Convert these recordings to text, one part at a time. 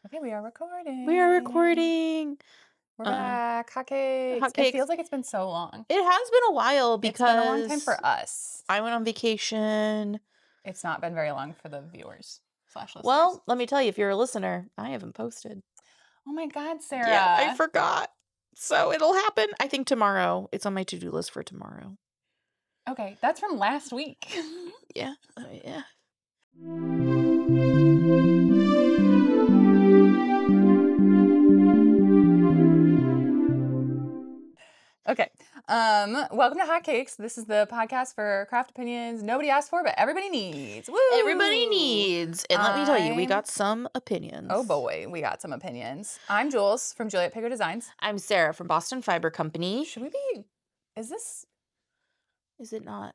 Okay, we are recording. We are recording. We're back. Hotcakes. Hotcakes. It feels like it's been so long. It has been a while because It's been a long time for us. I went on vacation. It's not been very long for the viewers / listeners. Well, let me tell you, if you're a listener, I haven't posted. Oh my God, Sarah. Yeah, I forgot. So it'll happen, I think, tomorrow. It's on my to-do list for tomorrow. Okay, that's from last week. Yeah. Yeah. Okay. Welcome to Hotcakes. This is the podcast for craft opinions nobody asked for, but everybody needs. Woo! Everybody needs. And let me tell you, we got some opinions. Oh boy, we got some opinions. I'm Jules from Juliette Pécaut Designs. I'm Sarah from Boston Fiber Company. Should we be... Is it not?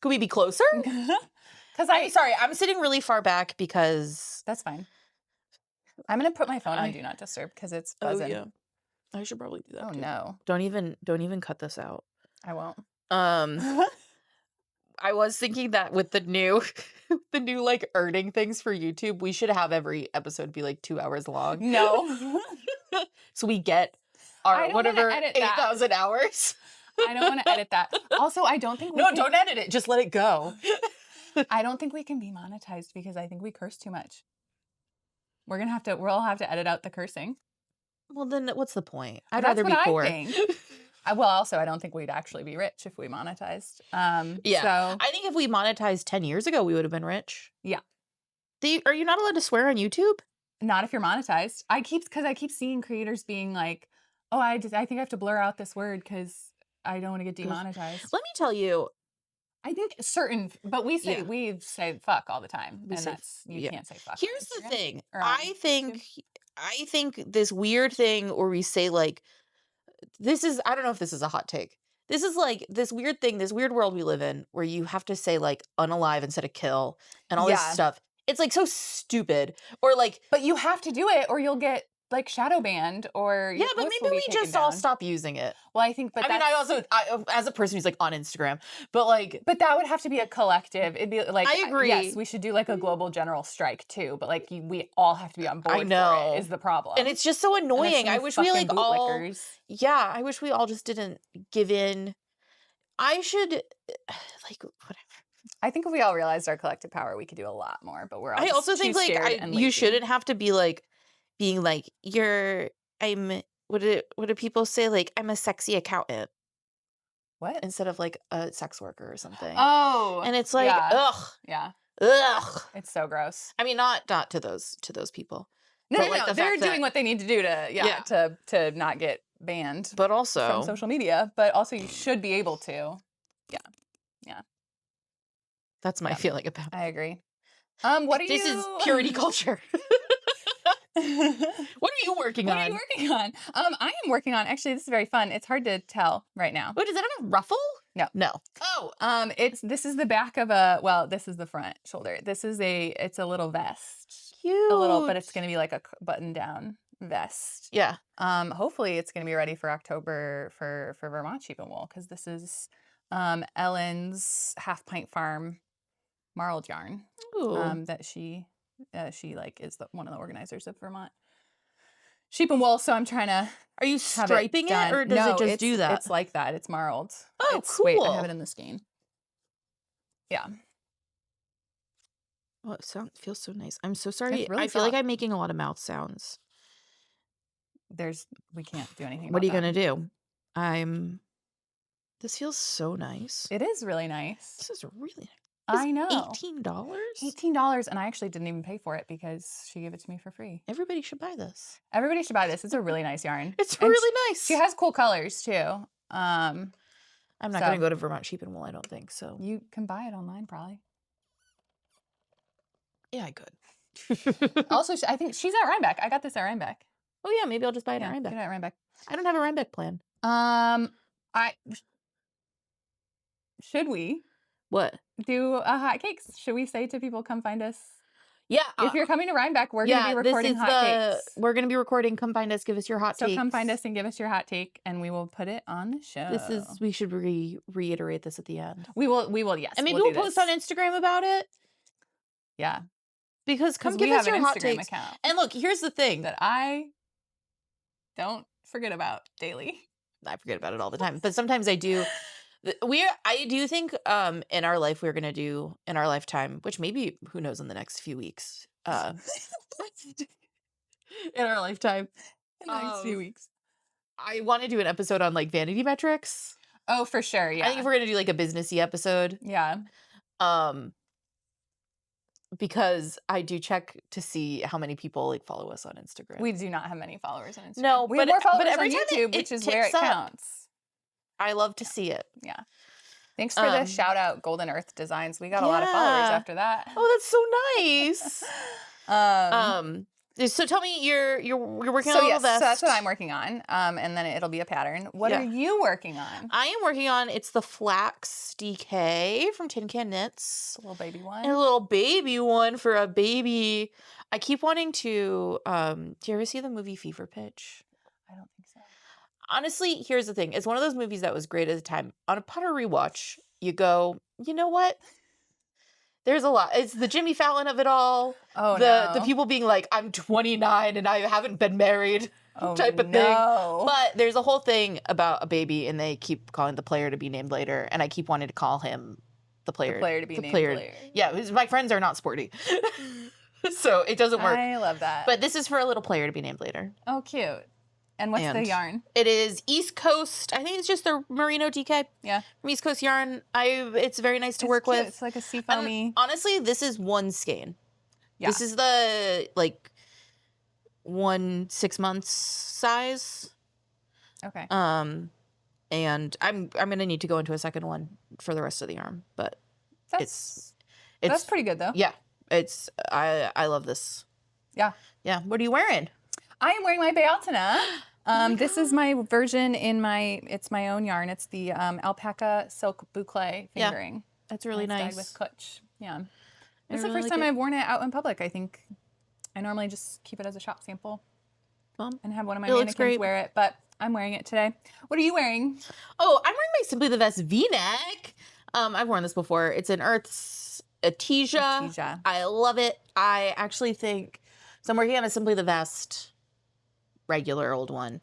Could we be closer? Because I'm sorry, I'm sitting really far back because... That's fine. I'm going to put my phone on Do Not Disturb because it's buzzing. Oh, yeah. I should probably do that. Oh, too. no. Don't even cut this out. I won't. I was thinking that with the new like earning things for YouTube, we should have every episode be like 2 hours long. No. So we get our whatever 8,000 hours. I don't want to edit that. Also, I don't think don't edit it. Just let it go. I don't think we can be monetized because I think we curse too much. We'll have to edit out the cursing. Well, then what's the point? I'd That's rather be what poor. I think. Well, also, I don't think we'd actually be rich if we monetized. Yeah. So I think if we monetized 10 years ago, we would have been rich. Yeah. Are you not allowed to swear on YouTube? Not if you're monetized. I keep seeing creators being like, "Oh, I think I have to blur out this word because I don't want to get demonetized." Let me tell you. I think but we say fuck all the time, you can't say fuck. Here's the thing. I YouTube. think this weird thing where we say like, I don't know if this is a hot take. This is like this weird thing, this weird world we live in where you have to say like unalive instead of kill and all this stuff. It's like so stupid. Or like, but you have to do it or you'll get like shadow banned or yeah, but maybe we just all stop using it. Well, I think, but I as a person who's like on Instagram, but that would have to be a collective. It'd be like, I agree. Yes, we should do like a global general strike too, but like we all have to be on board. I know for it is the problem, and it's just so annoying. I wish we like all, I wish we all just didn't give in. I should like whatever. I think if we all realized our collective power, we could do a lot more. But we're all. I also think like you shouldn't have to be like. Being like, what do people say? Like, I'm a sexy accountant. What? Instead of like a sex worker or something. Oh. And it's like, ugh. Yeah. Ugh. It's so gross. I mean, not to those people. No, they're doing what they need to do to not get banned. But also from social media. But also you should be able to. Yeah. Yeah. That's my feeling about it. I agree. This is purity culture. What are you working on? What are you working on? I am working on, actually, this is very fun. It's hard to tell right now. Wait, does that have a ruffle? No. Oh, this is the back of this is the front shoulder. It's a little vest. Cute. A little, but it's going to be like a button down vest. Yeah. Hopefully it's going to be ready for October for Vermont Sheep and Wool because this is Ellen's Half Pint Farm Marled yarn. Ooh. That she like is one of the organizers of Vermont Sheep and Wool. So I'm trying to. Are you striping it or does it just do that? It's like that. It's marled. Oh, cool. Wait, I have it in the skein. Yeah. Oh, it feels so nice. I'm so sorry. Really I feel like I'm making a lot of mouth sounds. We can't do anything. What are you gonna do? This feels so nice. It is really nice. This is really nice. I know. $18? $18, and I actually didn't even pay for it because she gave it to me for free. Everybody should buy this. Everybody should buy this. It's a really nice yarn. It's really nice. She has cool colors too. I'm not going to go to Vermont Sheep and Wool, I don't think so. You can buy it online probably. Yeah, I could. Also, I think she's at Rhinebeck. I got this at Rhinebeck. Oh yeah, maybe I'll just buy it at Rhinebeck. Get it at Rhinebeck. I don't have a Rhinebeck plan. Should we? What? Do a hotcakes? Should we say to people, come find us? Yeah. If you're coming to Rhinebeck, we're going to be recording hotcakes. We're going to be recording. Come find us. Give us your hot take. So come find us and give us your hot take, and we will put it on the show. We should reiterate this at the end. We will. Yes. And maybe we'll post on Instagram about it. Yeah. Because come 'Cause give we us have your an hot Instagram takes. account And look, here's the thing. that I don't forget about daily. I forget about it all the time, but sometimes I do. I do think in our life we're gonna do in our lifetime, which maybe who knows in the next few weeks. In our lifetime, In the next few weeks. I want to do an episode on like vanity metrics. Oh, for sure. I think if Yeah. we're gonna do like a businessy episode, Yeah. because I do check to see how many people like follow us on Instagram. We do not have many followers on Instagram. No, we have more followers every on time YouTube, which is where it ticks up. counts. I love to see it. Yeah. Thanks for the shout out, Golden Urth Designs. We got a lot of Yeah. followers after that. Oh, that's so nice. So tell me, you're working on a little vest. So that's what I'm working on. And then it'll be a pattern. What are you working on? I am working on, it's the Flax DK from Tin Can Knits. A little baby one. And a little baby one for a baby. I keep wanting to, do you ever see the movie Fever Pitch? I don't think so. Honestly, here's the thing. It's one of those movies that was great at the time. Upon a rewatch, you go, you know what? There's a lot. It's the Jimmy Fallon of it all. Oh, The people being like, I'm 29 and I haven't been married type of thing. But there's a whole thing about a baby and they keep calling the player to be named later. And I keep wanting to call him the player. The player to be named later. Yeah, my friends are not sporty. So it doesn't work. I love that. But this is for a little player to be named later. Oh, cute. And what's the yarn? It is East Coast. I think it's just the Merino DK. Yeah. From East Coast Yarn. It's very nice to work with. It's like a seafoamy. Honestly, this is one skein. Yeah. This is the like 1 6 months size. Okay. And I'm gonna need to go into a second one for the rest of the arm, but that's it's pretty good though. Yeah. I love this. Yeah. Yeah. What are you wearing? I am wearing my Bealtaine. This is my version it's my own yarn. It's the Alpaca silk boucle fingering. Yeah, that's really nice. Dyed with Kutch. Yeah. It's the first time I've worn it out in public. I think I normally just keep it as a shop sample and have one of my mannequins wear it, but I'm wearing it today. What are you wearing? Oh, I'm wearing my Simply the Best V-neck. I've worn this before. It's an Urth's Etesia. I love it. I actually think, so I'm working on a Simply the Best regular old one.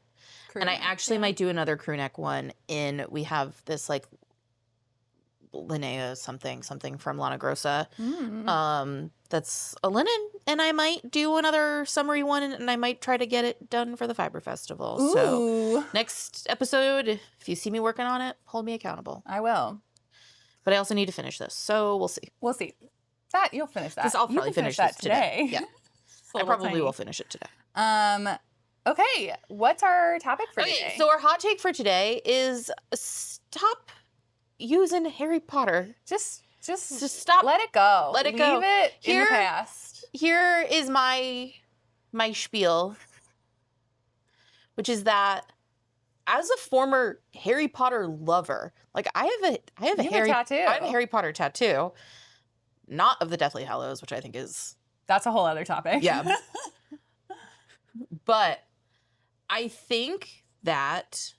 And I actually might do another crew neck one we have this like Linnea something from Lana Grossa. That's a linen, and I might do another summery one, and I might try to get it done for the Fiber Festival. Ooh. So next episode, if you see me working on it, hold me accountable. I will. But I also need to finish this, so we'll see. We'll see. That you'll finish that. I'll probably finish that today. Yeah. I probably will finish it today. Okay, what's our topic for today? So our hot take for today is stop using Harry Potter. Just stop. Let it go. Let it go. Leave it in the past. Here is my spiel, which is that as a former Harry Potter lover, like I have a Harry Potter tattoo, not of the Deathly Hallows, which I think that's a whole other topic. Yeah. But I think that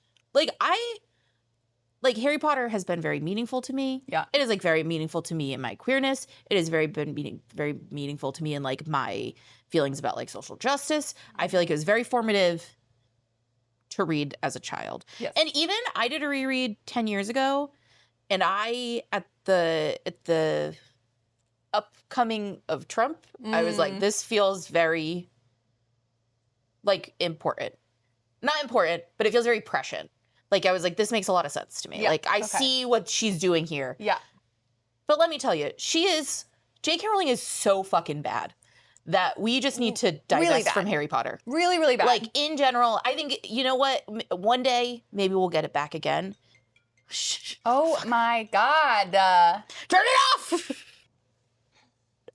Harry Potter has been very meaningful to me. Yeah. It is like very meaningful to me in my queerness. It has very meaningful to me in like my feelings about like social justice. I feel like it was very formative to read as a child. Yes. And even I did a reread 10 years ago, and I at the upcoming of Trump, I was like, this feels very like important. Not important, but it feels very prescient. Like I was like, this makes a lot of sense to me. Yeah, like I see what she's doing here. Yeah. But let me tell you, J.K. Rowling is so fucking bad that we just need to divest from Harry Potter. Really, really bad. Like in general, I think, you know what? One day, maybe we'll get it back again. Oh my God. Turn it off!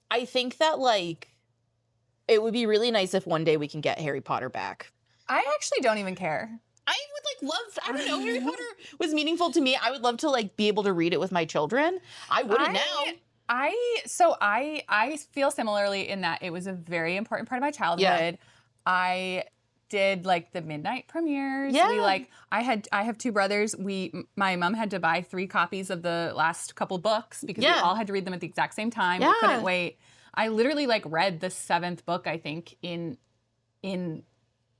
I think that like, it would be really nice if one day we can get Harry Potter back. I actually don't even care. I would like love, I don't know, Harry Potter was meaningful to me. I would love to like be able to read it with my children. I wouldn't now. I feel similarly in that it was a very important part of my childhood. Yeah. I did like the midnight premieres. Yeah. I have two brothers. My mom had to buy 3 copies of the last couple books because we all had to read them at the exact same time. We couldn't wait. I literally like read the 7th book, I think, in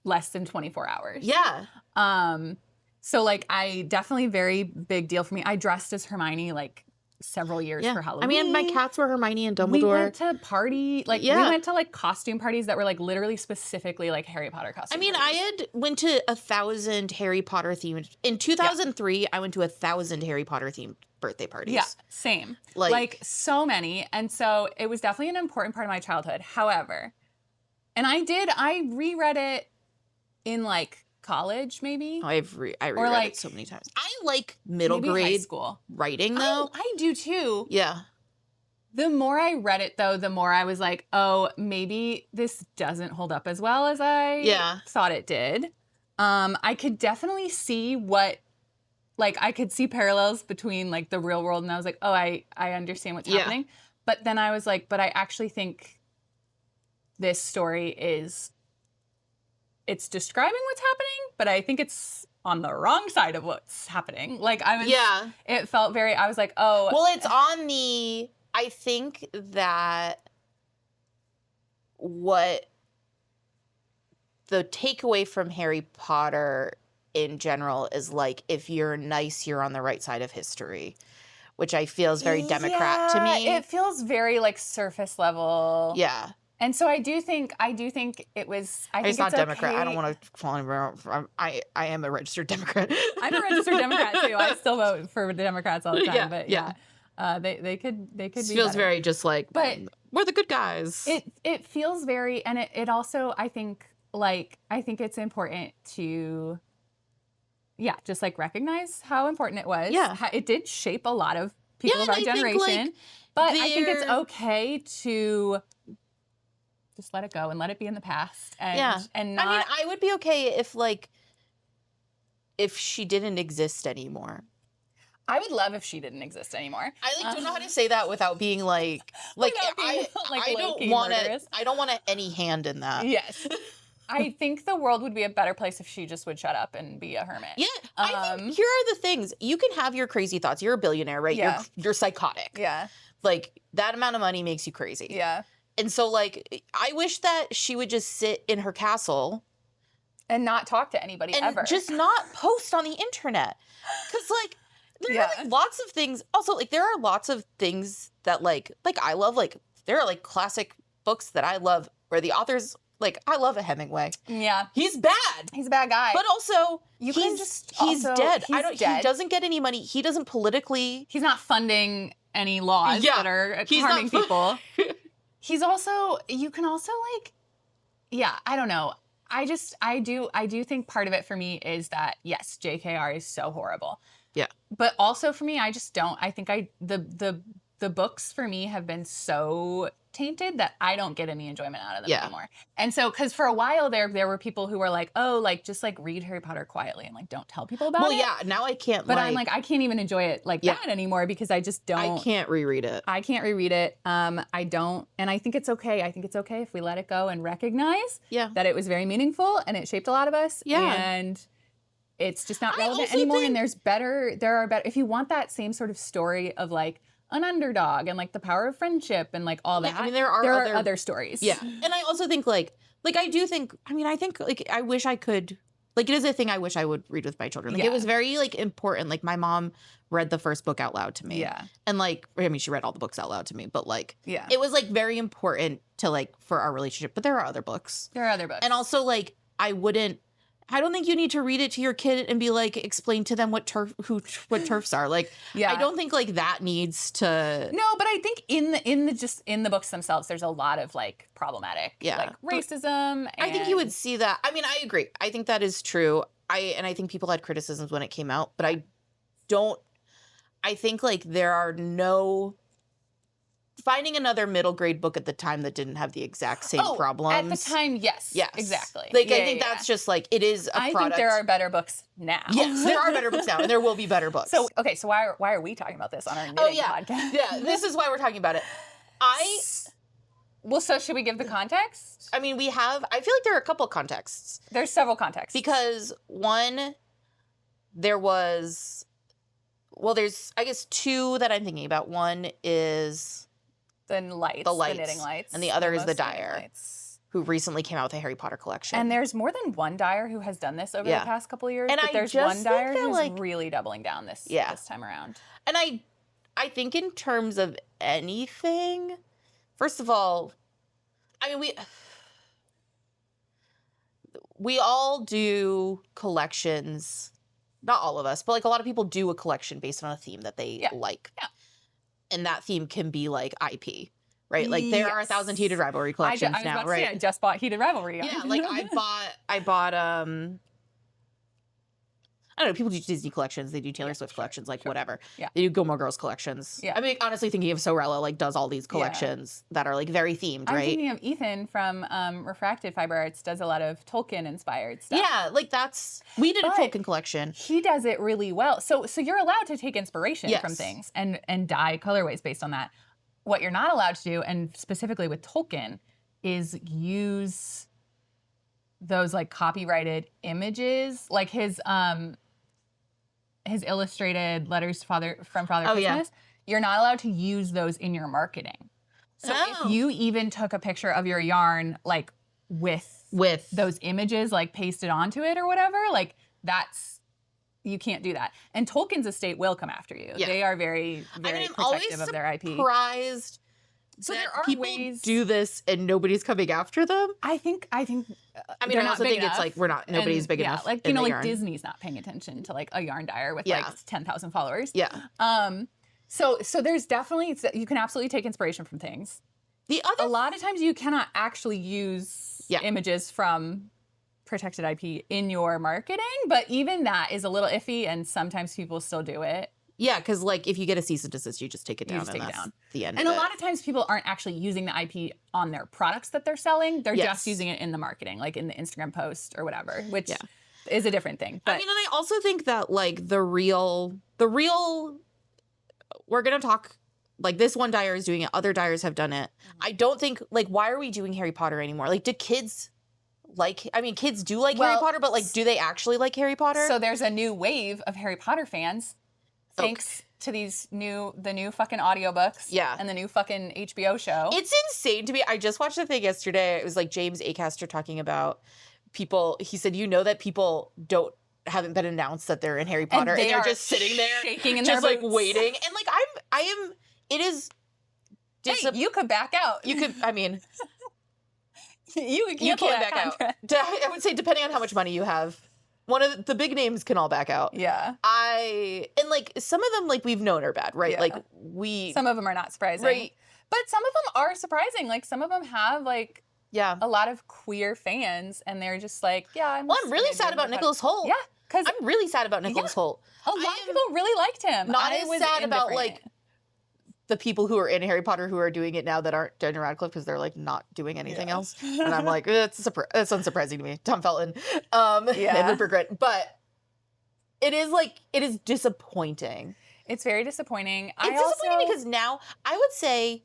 less than 24 hours. Yeah. So like I definitely very big deal for me. I dressed as Hermione like several years for Halloween. I mean, my cats were Hermione and Dumbledore. We went to we went to like costume parties that were like literally specifically like Harry Potter costume parties. I had went to 1,000 Harry Potter themed. In 2003, I went to 1,000 Harry Potter themed birthday parties. Yeah, same. Like so many. And so it was definitely an important part of my childhood. However, and I reread it in like college, maybe. I reread it so many times. I like middle grade school writing, though. I do too. Yeah. The more I read it, though, the more I was like, oh, maybe this doesn't hold up as well as I thought it did. I could definitely see I could see parallels between like the real world, and I was like, oh, I understand what's happening. But then I was like, but I actually think this story it's describing what's happening, but I think it's on the wrong side of what's happening. Like it felt very, I was like, oh. Well, it's on I think that what the takeaway from Harry Potter in general is like, if you're nice, you're on the right side of history, which I feel is very Democrat to me. It feels very like surface level. Yeah. And so I do think it was. I think it's not Democrat. Okay. I don't want to fall in. I am a registered Democrat. I'm a registered Democrat too. I still vote for the Democrats all the time. But they could. It feels better. Very just like. But we're the good guys. It feels very, and it also I think it's important to. Yeah, just like recognize how important it was. Yeah, it did shape a lot of people of our generation. But I think it's okay to. Just let it go and let it be in the past. And not... I mean, I would be okay if she didn't exist anymore. I would love if she didn't exist anymore. I don't know how to say that without being I don't want any hand in that. Yes. I think the world would be a better place if she just would shut up and be a hermit. Yeah. I think here are the things. You can have your crazy thoughts. You're a billionaire, right? Yeah. You're psychotic. Yeah. Like that amount of money makes you crazy. Yeah. And so, like, I wish that she would just sit in her castle. And not talk to anybody ever. And just not post on the internet. Because, like, there are, like, lots of things. Also, like, there are lots of things that, like I love. Like, there are, like, classic books that I love where the authors, like, I love a Hemingway. Yeah. He's bad. He's a bad guy. But also, he's dead. Dead. He doesn't get any money. He doesn't politically. He's not funding any laws that are harming people. He's also, you can also like, I don't know. I do think part of it for me is that, yes, JKR is so horrible. Yeah. But also for me, I just don't, I think the books for me have been so tainted that I don't get any enjoyment out of them anymore. And so, because for a while there were people who were like, oh, like, just like read Harry Potter quietly and like don't tell people about it. Well, yeah, now I can't. But I'm like, I can't even enjoy it like that anymore because I just don't. I can't reread it. I don't, and I think it's okay. I think it's okay if we let it go and recognize that it was very meaningful and it shaped a lot of us. Yeah. And it's just not relevant anymore. And there are better. If you want that same sort of story of like an underdog and like the power of friendship and like all that. I mean, there are other stories. Yeah. And I also think I think I wish I could, like, it is a thing I wish I would read with my children. Like, it was very like important. Like, my mom read the first book out loud to me. Yeah. And like, I mean, she read all the books out loud to me, but like, it was like very important to like, for our relationship, but there are other books. And also like, I don't think you need to read it to your kid and be like, explain to them what turfs are. Like, I don't think like that needs to. No, but I think in the books themselves, there's a lot of like problematic, like racism. I think you would see that. I mean, I agree. I think that is true. I think people had criticisms when it came out, but I think like there are no. Finding another middle grade book at the time that didn't have the exact same problems. At the time, yes. Exactly. Like, I think that's just like, it is a product. I think there are better books now. Yes, there are better books now, and there will be better books. So why are we talking about this on our knitting podcast? Yeah, this is why we're talking about it. Well, so should we give the context? I mean, I feel like there are a couple contexts. There's several contexts. Because one, there's, I guess, two that I'm thinking about. One is The knitting lights. And the other is the Lumos knitting dyer, lights. who recently came out with a Harry Potter collection. And there's more than one dyer who has done this over the past couple of years. And but there's one dyer who's really doubling down this time around. And I think in terms of anything, first of all, I mean, we all do collections. Not all of us, but like a lot of people do a collection based on a theme that they like. Yeah. And that theme can be like IP, right? Like there are 1,000 Heated Rivalry collections now, right? I just bought Heated Rivalry. Yeah, like I bought I don't know, people do Disney collections, they do Taylor Swift collections, like whatever. Yeah. They do Gilmore Girls collections. Yeah. I mean, honestly thinking of Sorella, like does all these collections that are like very themed, right? I'm thinking of Ethan from Refracted Fiber Arts does a lot of Tolkien inspired stuff. Yeah, like we did a Tolkien collection. He does it really well. So you're allowed to take inspiration from things and dye colorways based on that. What you're not allowed to do, and specifically with Tolkien, is use those like copyrighted images, like his illustrated letters from Father Christmas. Yeah. You're not allowed to use those in your marketing. So if you even took a picture of your yarn like with those images like pasted onto it or whatever, like you can't do that. And Tolkien's estate will come after you. Yeah. They are very, very protective of their IP. Surprised. So there are ways do this and nobody's coming after them. I think. I mean, I also think it's like nobody's big enough. Like like Disney's not paying attention to like a yarn dyer with like 10,000 followers. Yeah. So there's definitely you can absolutely take inspiration from things. A lot of times you cannot actually use images from protected IP in your marketing, but even that is a little iffy, and sometimes people still do it. Yeah, because like if you get a cease and desist, you just take it down. The end. And a lot of times people aren't actually using the IP on their products that they're selling. They're just using it in the marketing, like in the Instagram post or whatever, which is a different thing. But, I mean, and I also think that like the real, we're going to talk, like this one dyer is doing it. Other dyers have done it. I don't think, like, why are we doing Harry Potter anymore? Like, do kids kids do like Harry Potter, but like, do they actually like Harry Potter? So there's a new wave of Harry Potter fans. Thanks to the new fucking audiobooks and the new fucking HBO show. It's insane to me. I just watched a thing yesterday. It was like James Acaster talking about people. He said, that people haven't been announced that they're in Harry Potter, and they're just sitting there shaking in just their like boots. Waiting. And like it is. Hey, you could back out. You could. I mean, you can back out. I would say depending on how much money you have. One of the big names can all back out. Yeah. And like some of them like we've known are bad, right? Yeah. Like some of them are not surprising. Right. But some of them are surprising. Like some of them have like a lot of queer fans, and they're just like, I'm really sad about Nicholas Hoult. Yeah. Because I'm really sad about Nicholas Hoult. A lot of people really liked him. Not as sad about like the people who are in Harry Potter who are doing it now that aren't Daniel Radcliffe, because they're like not doing anything else. And I'm like, that's unsurprising to me. Tom Felton, and Rupert Grint. But it is disappointing. It's very disappointing. It's disappointing because now I would say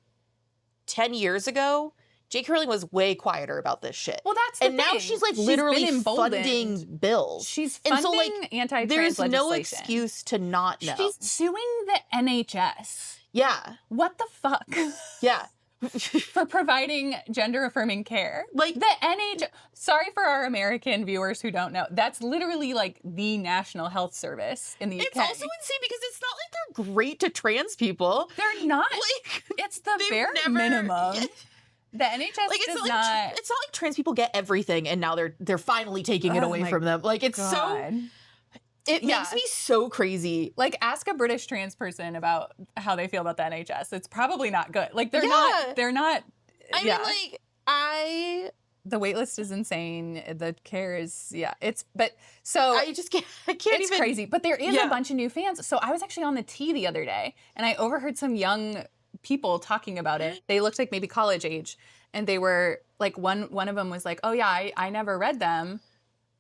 10 years ago, J.K. Rowling was way quieter about this shit. Well, that's the thing. And now she's like literally funding bills. She's funding anti-trans there's legislation. No excuse to not know. She's suing the NHS. Yeah. What the fuck? Yeah. For providing gender-affirming care. Like the NHS. Sorry for our American viewers who don't know. That's literally like the National Health Service in the UK. It's also insane because it's not like they're great to trans people. They're not. Like, it's the bare minimum. The NHS does not. It's not like trans people get everything and now they're finally taking it away from them. Like it's so. It makes me so crazy. Like, ask a British trans person about how they feel about the NHS. It's probably not good. Like, they're not. I mean, like, the wait list is insane. The care is, it's crazy. But there is a bunch of new fans. So I was actually on the T the other day, and I overheard some young people talking about it. They looked like maybe college age, and they were like, one of them was like, oh yeah, I never read them.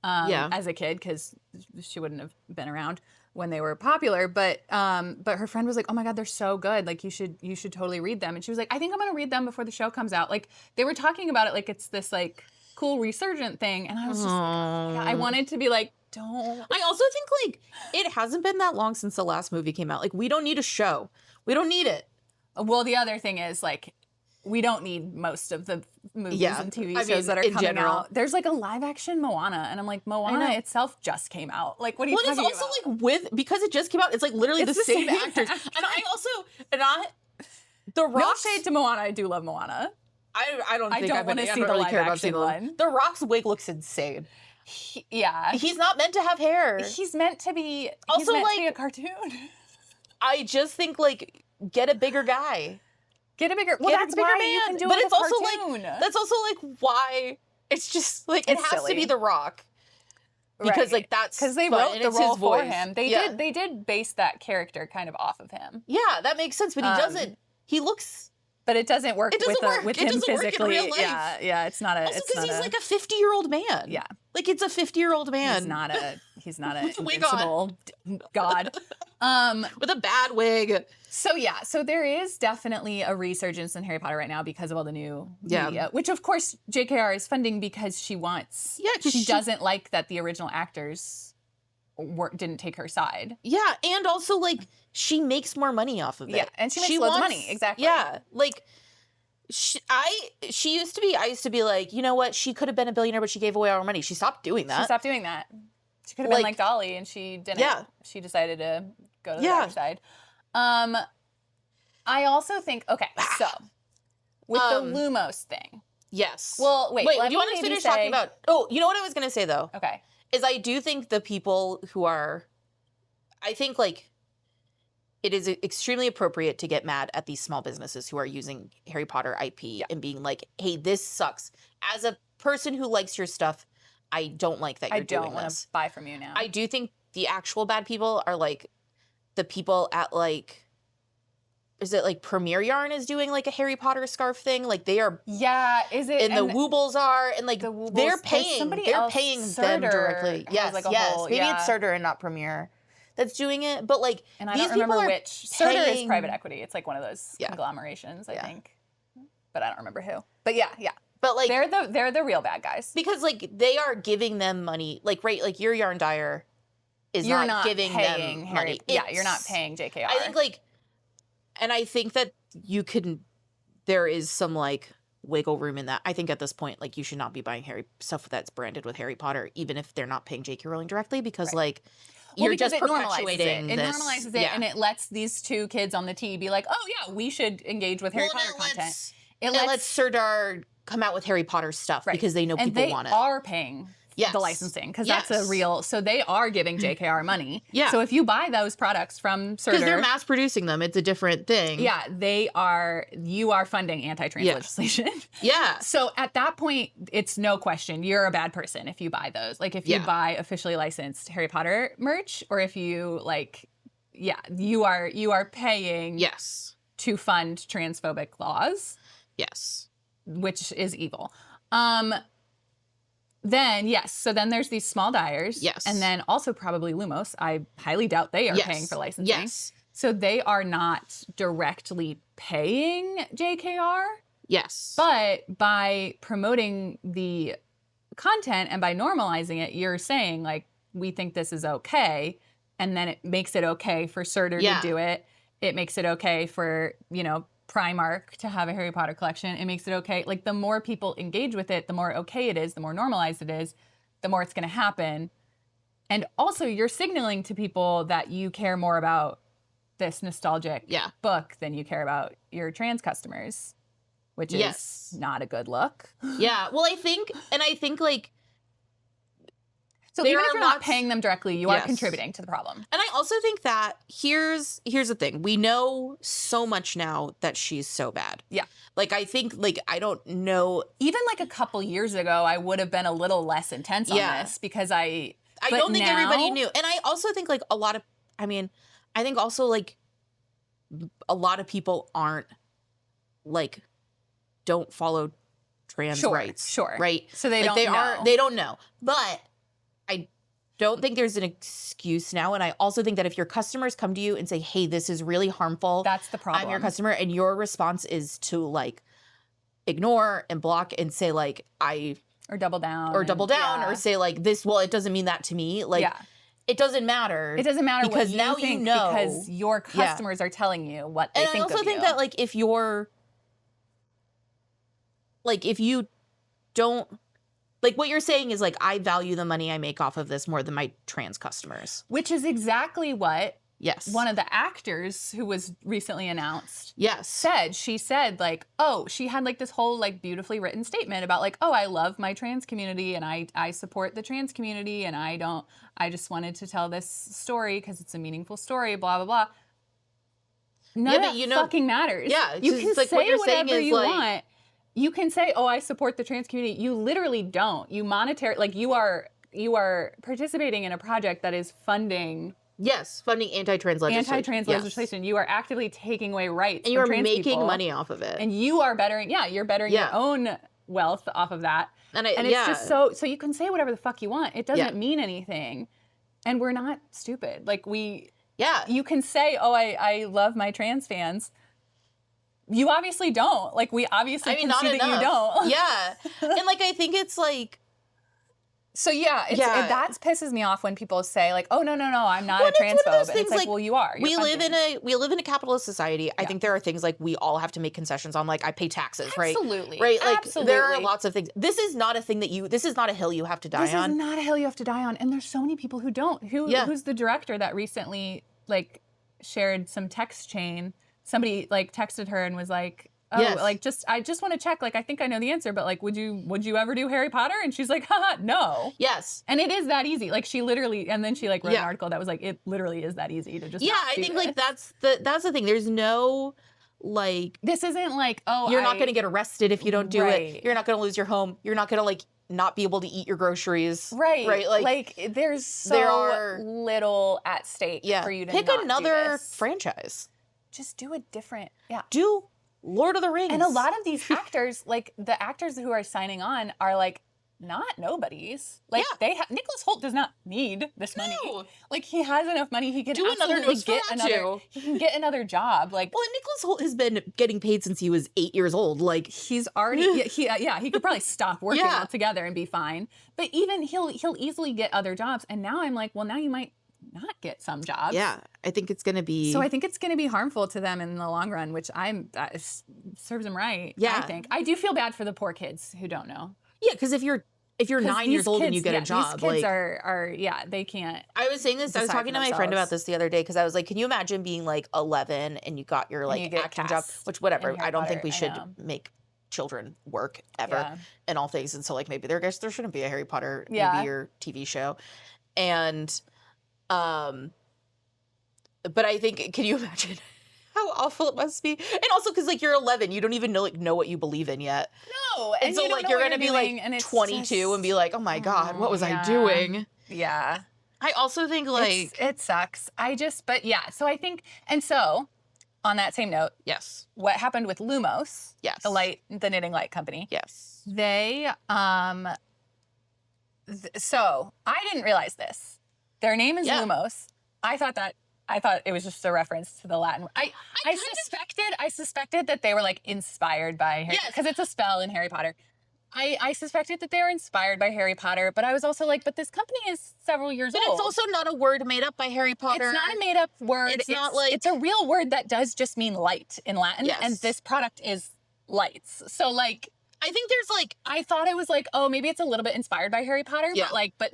As a kid, because she wouldn't have been around when they were popular, but her friend was like, oh my god, they're so good, like you should totally read them. And she was like, I think I'm gonna read them before the show comes out. Like they were talking about it like it's this like cool resurgent thing, and I was just like, I wanted to be like, don't. I also think like it hasn't been that long since the last movie came out. Like we don't need a show, we don't need it. Well, the other thing is like we don't need most of the movies and TV shows that are coming out. There's like a live action Moana, and I'm like, Moana itself just came out. Like, what are you talking about? It's also like because it just came out, it's like literally the same actors. And The Rock. No shade to Moana. I do love Moana. I don't want to see the live action one. The Rock's wig looks insane. He's not meant to have hair. He's meant to be. Also, he's meant to be a cartoon. I just think like get a bigger guy. Get a bigger. Well, that's why you can do it with a cartoon. That's also like why it's just like it has to be The Rock. Because like that's because they wrote the role for him. They did base that character kind of off of him. Yeah, that makes sense. But he doesn't. He looks. But it doesn't work with him physically. In real life. Yeah, it's not a. Also, because he's like a 50-year-old man. Yeah, like it's a 50-year-old man. He's not a invincible god. With a bad wig. So there is definitely a resurgence in Harry Potter right now because of all the new media, which of course JKR is funding because she wants. Yeah, she doesn't like that the original actors didn't take her side. Yeah, and also like she makes more money off of it. Yeah, and she makes loads of money. Exactly. Yeah, like I used to be like, you know what? She could have been a billionaire, but she gave away all her money. She stopped doing that. She could have been like Dolly, and she didn't. Yeah. She decided to go to the other side. I also think, okay, so with the Lumos thing. Yes. Well, wait. Do you want to finish talking about? Oh, you know what I was going to say though? Okay. Is I do think the people who are, I think like it is extremely appropriate to get mad at these small businesses who are using Harry Potter IP and being like, hey, this sucks. As a person who likes your stuff, I don't like that you're doing this. I don't want to buy from you now. I do think the actual bad people are like the people at like, is it like Premier Yarn is doing like a Harry Potter scarf thing? Like they are. Yeah, is it? And the Woobles are, and like they're paying them directly. Yes, maybe it's Surtur and not Premier that's doing it. But like and I don't remember which. Surtur is private equity. It's like one of those conglomerations, I think. But I don't remember who. But yeah. But like they're the real bad guys because like they are giving them money. Like like your yarn dyer is not giving them money. You're not paying JKR. I think like, and I think that there is some like wiggle room in that. I think at this point, like you should not be buying stuff that's branded with Harry Potter, even if they're not paying J.K. Rowling directly, because like you're just perpetuating it. It normalizes it, and it lets these two kids on the T be like, oh yeah, we should engage with Harry Potter content. It lets Surtur come out with Harry Potter stuff because they know people want it. And they are paying the licensing because that's a real. So they are giving JKR money. Yeah. So if you buy those products from Surtur, because they're mass producing them, it's a different thing. Yeah, you are funding anti-trans legislation. Yeah. So at that point, it's no question you're a bad person if you buy those. Like if you buy officially licensed Harry Potter merch, or if you you are paying to fund transphobic laws. Yes. Which is evil. So then there's these small dyers. Yes. And then also probably Lumos. I highly doubt they are paying for licensing. Yes. So they are not directly paying JKR. Yes. But by promoting the content and by normalizing it, you're saying like, we think this is okay. And then it makes it okay for Surtur to do it. It makes it okay for, Primark to have a Harry Potter collection. It makes it okay. Like the more people engage with it, the more okay it is, the more normalized it is, the more it's going to happen. And also you're signaling to people that you care more about this nostalgic book than you care about your trans customers, which is not a good look. Yeah. Well, I think like, so even if you're not paying them directly, you are contributing to the problem. And I also think that here's the thing. We know so much now that she's so bad. Yeah. Like, I think, like, I don't know. Think a couple years ago, I would have been a little less intense on this because I don't think everybody knew. And I also think, like, I think also, like, a lot of people aren't, like, don't follow trans rights. Sure. Right? So they don't know. They don't know. But I don't think there's an excuse now. And I also think that if your customers come to you and say, hey, this is really harmful. That's the problem. I'm your customer. And your response is to like ignore and block and say like, or double down. Or say like this, well, it doesn't mean that to me. Like it doesn't matter. It doesn't matter because what now think you know. Because your customers are telling you what they think of you. And I also think that like if you're like, if you don't, like, what you're saying is, like, I value the money I make off of this more than my trans customers. Which is exactly what yes. one of the actors who was recently announced yes. said. She said, like, oh, she had, like, this whole, like, beautifully written statement about, like, oh, I love my trans community and I support the trans community and I just wanted to tell this story because it's a meaningful story, blah, blah, blah. None of that fucking matters. Yeah. You can like, say what you're whatever saying is, you like, want. You can say, oh, I support the trans community. You literally don't. You like, you are participating in a project that is funding. Yes, funding anti-trans legislation. Anti-trans legislation. You are actively taking away rights and you are trans making people, money off of it. And you are bettering, you're bettering your own wealth off of that. And it's just so you can say whatever the fuck you want. It doesn't mean anything. And we're not stupid. Like, you can say, oh, I love my trans fans. You obviously don't. Like, we obviously can see that you don't. Yeah. And, like, I think it's, like... So, that pisses me off when people say, like, oh, no, I'm not a transphobe. And it's like, well, you are. We live in a capitalist society. Yeah. I think there are things, like, we all have to make concessions on. Like, I pay taxes, right? Absolutely. Right? Like, there are lots of things. This is not a thing this is not a hill you have to die on. This is not a hill you have to die on. And there's so many people who don't. Who's the director that recently, like, shared some text chain? Somebody, like, texted her and was like, oh, like, I just want to check, like, I think I know the answer, but, like, would you ever do Harry Potter? And she's like, haha, no. Yes. And it is that easy. Like, she literally, and then she, like, wrote an article that was like, it literally is that easy to just I think, like, that's the thing. There's no, like... This isn't like, oh, you're not going to get arrested if you don't do it. You're not going to lose your home. You're not going to, like, not be able to eat your groceries. Right. Right? Like there's so little at stake for you to pick not another do this. Franchise. Just do a different, do Lord of the Rings. And a lot of these actors, like, the actors who are signing on are, like, not nobodies. Like, Nicholas Hoult does not need this money. No. Like, he has enough money. He can do another he can get another job. Like, well, Nicholas Hoult has been getting paid since he was 8 years old. Like, he's already he could probably stop working altogether and be fine. But even he'll easily get other jobs. And now I'm like, well, now you might not get some jobs. Yeah, I think it's going to be... So I think it's going to be harmful to them in the long run, which serves them right, I think. I do feel bad for the poor kids who don't know. Yeah, because if you're 9 years old and you get a job... These kids are they can't... I was saying this, I was talking to my friend about this the other day, because I was like, can you imagine being, like, 11 and you got your, like, acting job? Which, whatever, I don't think we should make children work ever in all things. And so, like, maybe there shouldn't be a Harry Potter movie or TV show. And... but I think, can you imagine how awful it must be? And also, because, like, you're 11, you don't even know what you believe in yet. No, and so, like, you're gonna be like 22 and be like, oh my god, what was I doing? Yeah, I also think, like, it sucks. So I think, and so on that same note, what happened with Lumos? The knitting light company. They so I didn't realize this. Their name is Lumos. I thought it was just a reference to the Latin. I suspected that they were, like, inspired by Harry, because it's a spell in Harry Potter. I suspected that they were inspired by Harry Potter, but I was also like, but this company is several years old. But it's also not a word made up by Harry Potter. It's not a made up word. It's not like... It's a real word that does just mean light in Latin, and this product is lights. So, like... I think there's, like... I thought it was like, oh, maybe it's a little bit inspired by Harry Potter, but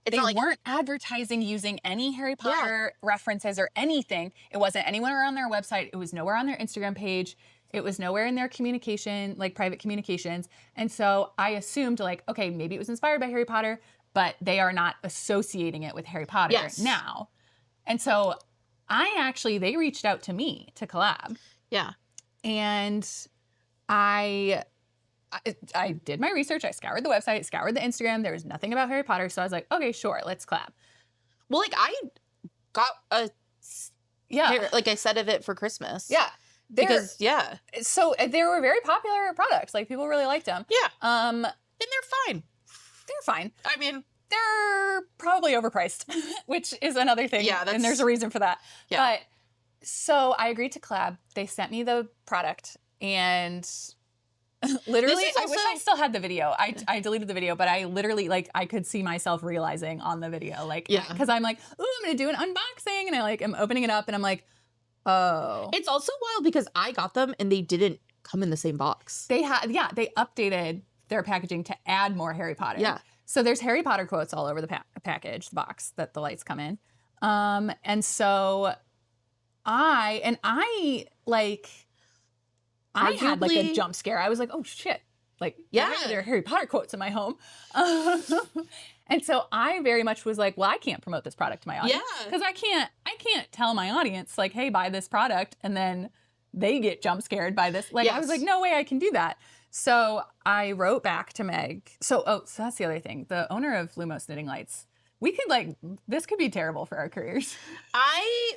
they weren't advertising using any Harry Potter references or anything. It wasn't anywhere on their website. It was nowhere on their Instagram page. It was nowhere in their communication, like, private communications. And so I assumed, like, okay, maybe it was inspired by Harry Potter, but they are not associating it with Harry Potter now. And so they reached out to me to collab. Yeah. And I did my research. I scoured the website, scoured the Instagram. There was nothing about Harry Potter. So I was like, okay, sure, let's collab. Well, like, I got like a set of it for Christmas. Yeah. So they were very popular products. Like, people really liked them. Yeah. And they're fine. They're fine. I mean, they're probably overpriced, which is another thing. Yeah. And there's a reason for that. Yeah. But so I agreed to collab. They sent me the product, and literally, I wish I still had the video. I deleted the video, but I literally, like, I could see myself realizing on the video, like, because I'm like, ooh, I'm going to do an unboxing, and I, like, am opening it up, and I'm like, oh. It's also wild because I got them and they didn't come in the same box. They updated their packaging to add more Harry Potter. Yeah. So there's Harry Potter quotes all over the package, the box that the lights come in. And so I had like a jump scare. I was like, oh shit. Like, there are Harry Potter quotes in my home. And so I very much was like, well, I can't promote this product to my audience. Because I can't tell my audience, like, hey, buy this product. And then they get jump scared by this. Like, I was like, no way I can do that. So I wrote back to Meg. So that's the other thing. The owner of Lumos Knitting Lights, we could this could be terrible for our careers. I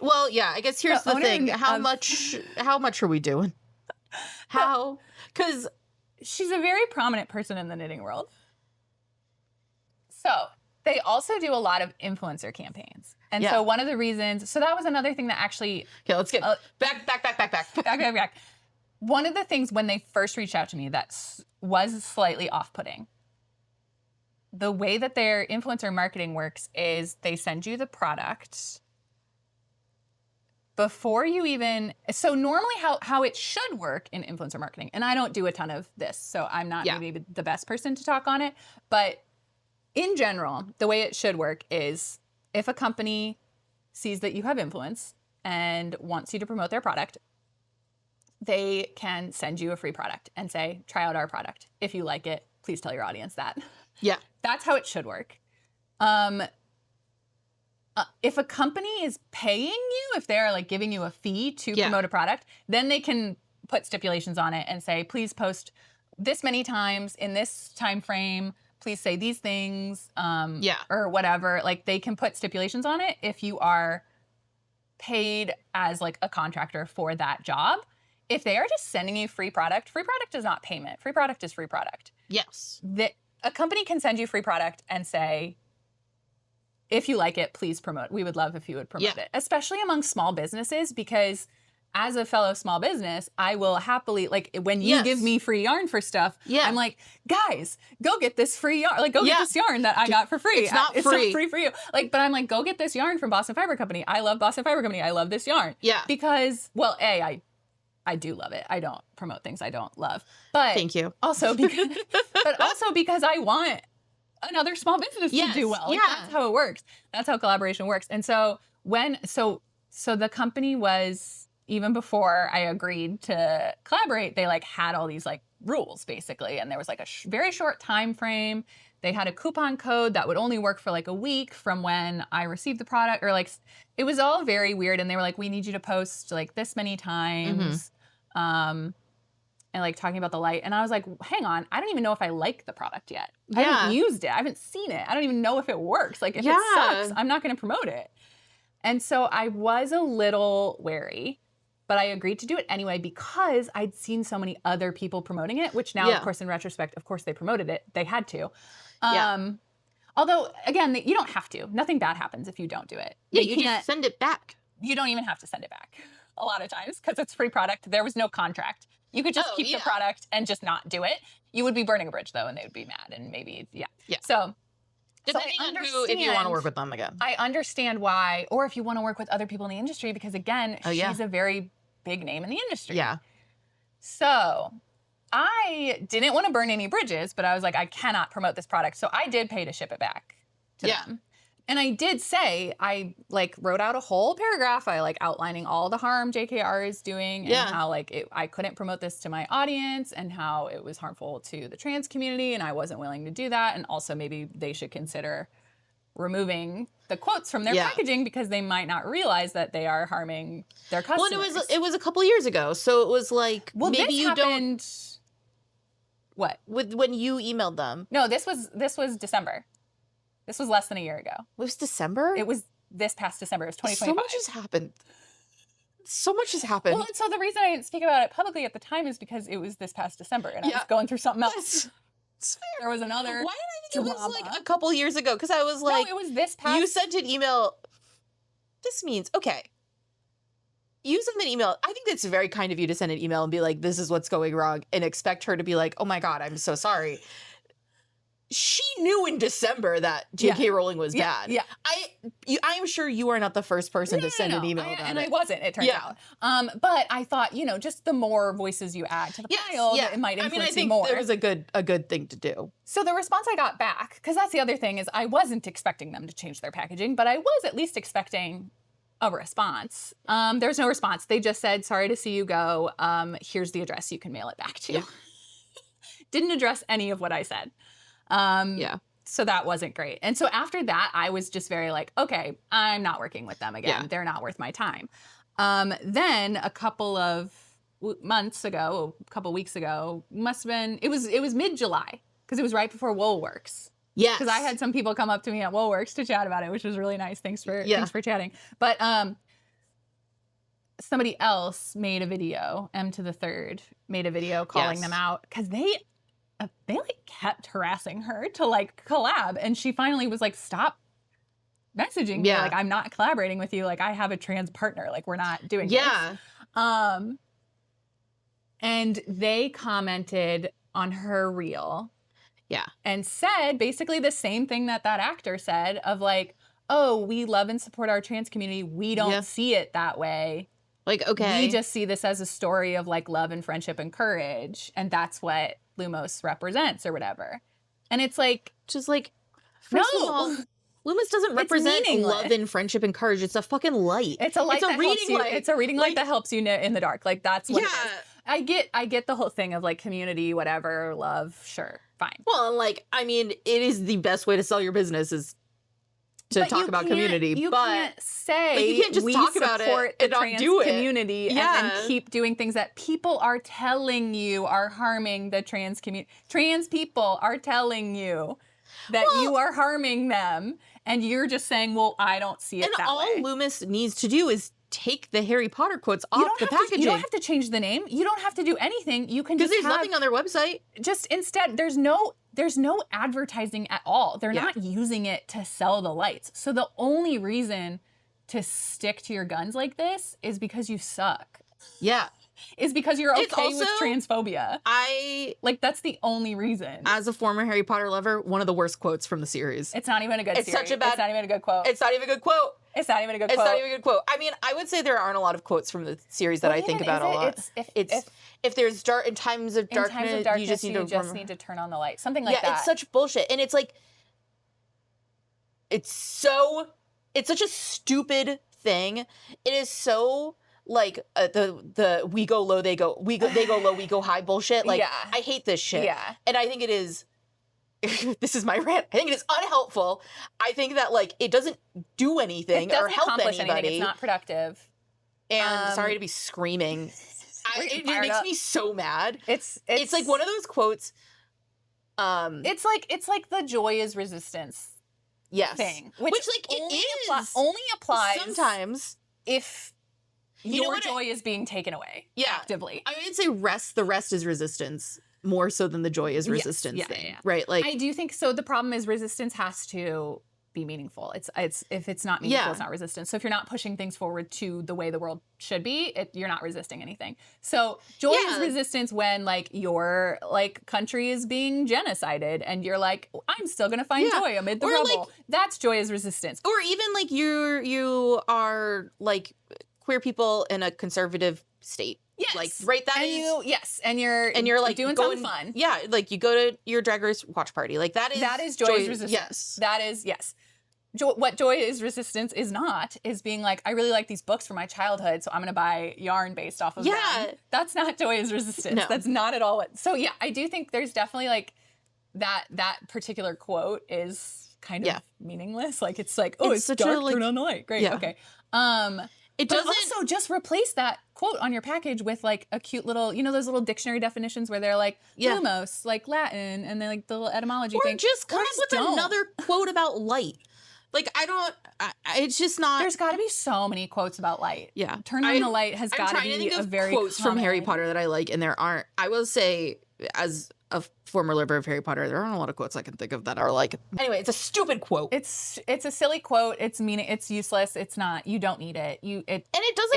guess here's the thing. How much are we doing? How? Because she's a very prominent person in the knitting world. So they also do a lot of influencer campaigns. And so one of the reasons, so that was another thing that actually. Okay, let's get back. One of the things when they first reached out to me that was slightly off-putting, the way that their influencer marketing works is they send you the product before you even, so normally how it should work in influencer marketing, and I don't do a ton of this, so I'm not maybe the best person to talk on it, but in general, the way it should work is if a company sees that you have influence and wants you to promote their product, they can send you a free product and say, try out our product. If you like it, please tell your audience that. Yeah. That's how it should work. If a company is paying you, if they're like giving you a fee to promote a product, then they can put stipulations on it and say, please post this many times in this time frame. Please say these things, or whatever. Like they can put stipulations on it if you are paid as like a contractor for that job. If they are just sending you free product is not payment. Free product is free product. Yes. A company can send you free product and say, if you like it, please promote. We would love if you would promote it, especially among small businesses, because as a fellow small business, I will happily, like when you give me free yarn for stuff, I'm like, guys, go get this free yarn. Like, go get this yarn that I got for free. It's not free for you. Like, but I'm like, go get this yarn from Boston Fiber Company. I love Boston Fiber Company. I love this yarn. Yeah. Because, well, I do love it. I don't promote things I don't love. But thank you. Also because I want another small business to do well. Like, that's how it works. That's how collaboration works. And so so the company was, even before I agreed to collaborate, they like had all these like rules basically. And there was like a very short time frame. They had a coupon code that would only work for like a week from when I received the product, or like, it was all very weird. And they were like, we need you to post like this many times. And like talking about the light. And I was like, hang on, I don't even know if I like the product yet. I haven't used it. I haven't seen it. I don't even know if it works. Like if it sucks, I'm not going to promote it. And so I was a little wary, but I agreed to do it anyway because I'd seen so many other people promoting it, which now, of course, in retrospect, of course, they promoted it. They had to. Although, again, you don't have to. Nothing bad happens if you don't do it. Yeah, you can send it back. You don't even have to send it back a lot of times because it's free product. There was no contract. You could just keep the product and just not do it. You would be burning a bridge, though, and they would be mad. And maybe, So depending on who, if you want to work with them again. I understand why, or if you want to work with other people in the industry, because again, she's a very big name in the industry. Yeah. So I didn't want to burn any bridges, but I was like, I cannot promote this product. So I did pay to ship it back to them. And I did say, I like wrote out a whole paragraph, I like outlining all the harm JKR is doing and how like I couldn't promote this to my audience and how it was harmful to the trans community and I wasn't willing to do that. And also maybe they should consider removing the quotes from their packaging because they might not realize that they are harming their customers. Well, it was a couple years ago, so it was like maybe you don't. What? When you emailed them? No, this was December. This was less than a year ago. It was December? It was this past December. It was 2025. So much has happened. So much has happened. Well, and so the reason I didn't speak about it publicly at the time is because it was this past December and I was going through something else. It's fair. There was another. Why did I think it was like a couple years ago? Because I was like, no, it was this past. You sent an email. This means, okay. You send an email. I think it's very kind of you to send an email and be like, this is what's going wrong, and expect her to be like, oh my God, I'm so sorry. she knew in December that J.K. Rowling was bad. Yeah. I am sure you are not the first person to send an email about it. And I wasn't, it turns out. But I thought, you know, just the more voices you add to the pile, it might influence you more. I think it was a good thing to do. So the response I got back, because that's the other thing, is I wasn't expecting them to change their packaging, but I was at least expecting a response. There's no response. They just said, sorry to see you go. Here's the address you can mail it back to. Yeah. Didn't address any of what I said. So that wasn't great. And so after that, I was just very like, okay, I'm not working with them again. They're not worth my time. Then a couple of months ago, a couple weeks ago, must have been, it was mid-July because it was right before Woolworks. Yes. Because I had some people come up to me at Woolworks to chat about it, which was really nice. Thanks for chatting. But somebody else made a video, M to the third, made a video calling them out because they like kept harassing her to like collab, and she finally was like, stop messaging me, like I'm not collaborating with you, like I have a trans partner, like we're not doing this. And they commented on her reel and said basically the same thing that actor said of like, oh, we love and support our trans community, we don't see it that way. Like, okay. We just see this as a story of like love and friendship and courage. And that's what Lumos represents or whatever. And it's like, just like, first of all, Lumos doesn't represent love and friendship and courage. It's a fucking light. It's a light. It's a reading light. It's a reading light that helps you in the dark. Like that's what it is. I get the whole thing of like community, whatever, love, sure, fine. Well, and like, I mean, it is the best way to sell your business is to talk about community, you can't say like, you can't just talk about it and not do it. Community and keep doing things that people are telling you are harming the trans community. Trans people are telling you that you are harming them, and you're just saying, "Well, I don't see it that way." And all Lumos needs to do is take the Harry Potter quotes off the packaging. You don't have to change the name. You don't have to do anything. You can just because there's nothing on their website. Just instead, there's no advertising at all. They're not using it to sell the lights. So the only reason to stick to your guns like this is because you suck. Yeah. Is because you're okay with transphobia. That's the only reason. As a former Harry Potter lover, one of the worst quotes from the series. It's not even a good series. It's not even a good quote. It's not even a good quote. It's not even a good quote. I mean, I would say there aren't a lot of quotes from the series that I think about a lot. If there's in times of darkness, you just need to turn on the light. Something like that. Yeah, it's such bullshit. And it's like, it's such a stupid thing. It is so like the we go low, they go low, we go high bullshit. Like, I hate this shit. Yeah. And I think it is, this is my rant, I think it is unhelpful. I think that like it doesn't do anything or help anybody. It's not productive. And sorry to be screaming. It makes me so mad. It's like one of those quotes. It's like the joy is resistance thing. Which like it only applies sometimes if your joy is being taken away actively. I would say the rest is resistance more so than the joy is resistance thing. Right? Like, I do think so. The problem is resistance has to be meaningful. It's if it's not meaningful, it's not resistance. So if you're not pushing things forward to the way the world should be, you're not resisting anything. So joy is resistance when like your like country is being genocided and you're like, I'm still gonna find joy amid the rubble. Like, that's joy is resistance. Or even like you are like queer people in a conservative state. Yes. Like, right, that and is... and you're like doing something fun. Yeah, like you go to your Drag Race watch party. Like that is joy is resistance. Yes. That is, yes. What joy is resistance is not, is being like, I really like these books from my childhood, so I'm going to buy yarn based off of them. That's not joy is resistance. No. That's not at all what... So yeah, I do think there's definitely like that particular quote is kind of meaningless. Like it's like, oh, it's dark, turn on the light. Great, okay. It doesn't... also just replace that quote on your package with like a cute little, you know, those little dictionary definitions where they're like Lumos, like Latin, and then like the little etymology thing. Or just come up with another quote about light. Like, it's just not... There's got to be so many quotes about light. Yeah. Turn on the light has got to be a very quotes from Harry Potter that I like, and there aren't. I will say, as a former lover of Harry Potter, there aren't a lot of quotes I can think of that are like... Anyway, it's a stupid quote. It's a silly quote. It's useless. It's not. You don't need it. It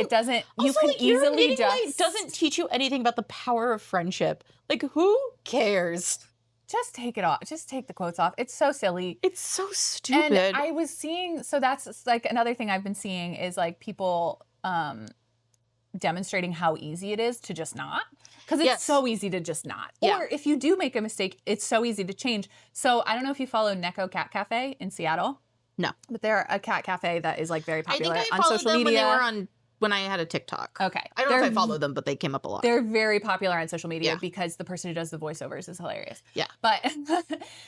doesn't. Also, you can like, easily just... It doesn't teach you anything about the power of friendship. Like, who cares? just take it off. Just take the quotes off. It's so silly. It's so stupid. And I was seeing, so that's like another thing I've been seeing is like people demonstrating how easy it is to just not. Because it's so easy to just not. Yeah. Or if you do make a mistake, it's so easy to change. So I don't know if you follow Neko Cat Cafe in Seattle. No. But they're a cat cafe that is like very popular on social media. I think I followed them when they were when I had a TikTok. Okay. I don't know if I followed them, but they came up a lot. They're very popular on social media because the person who does the voiceovers is hilarious. Yeah. But,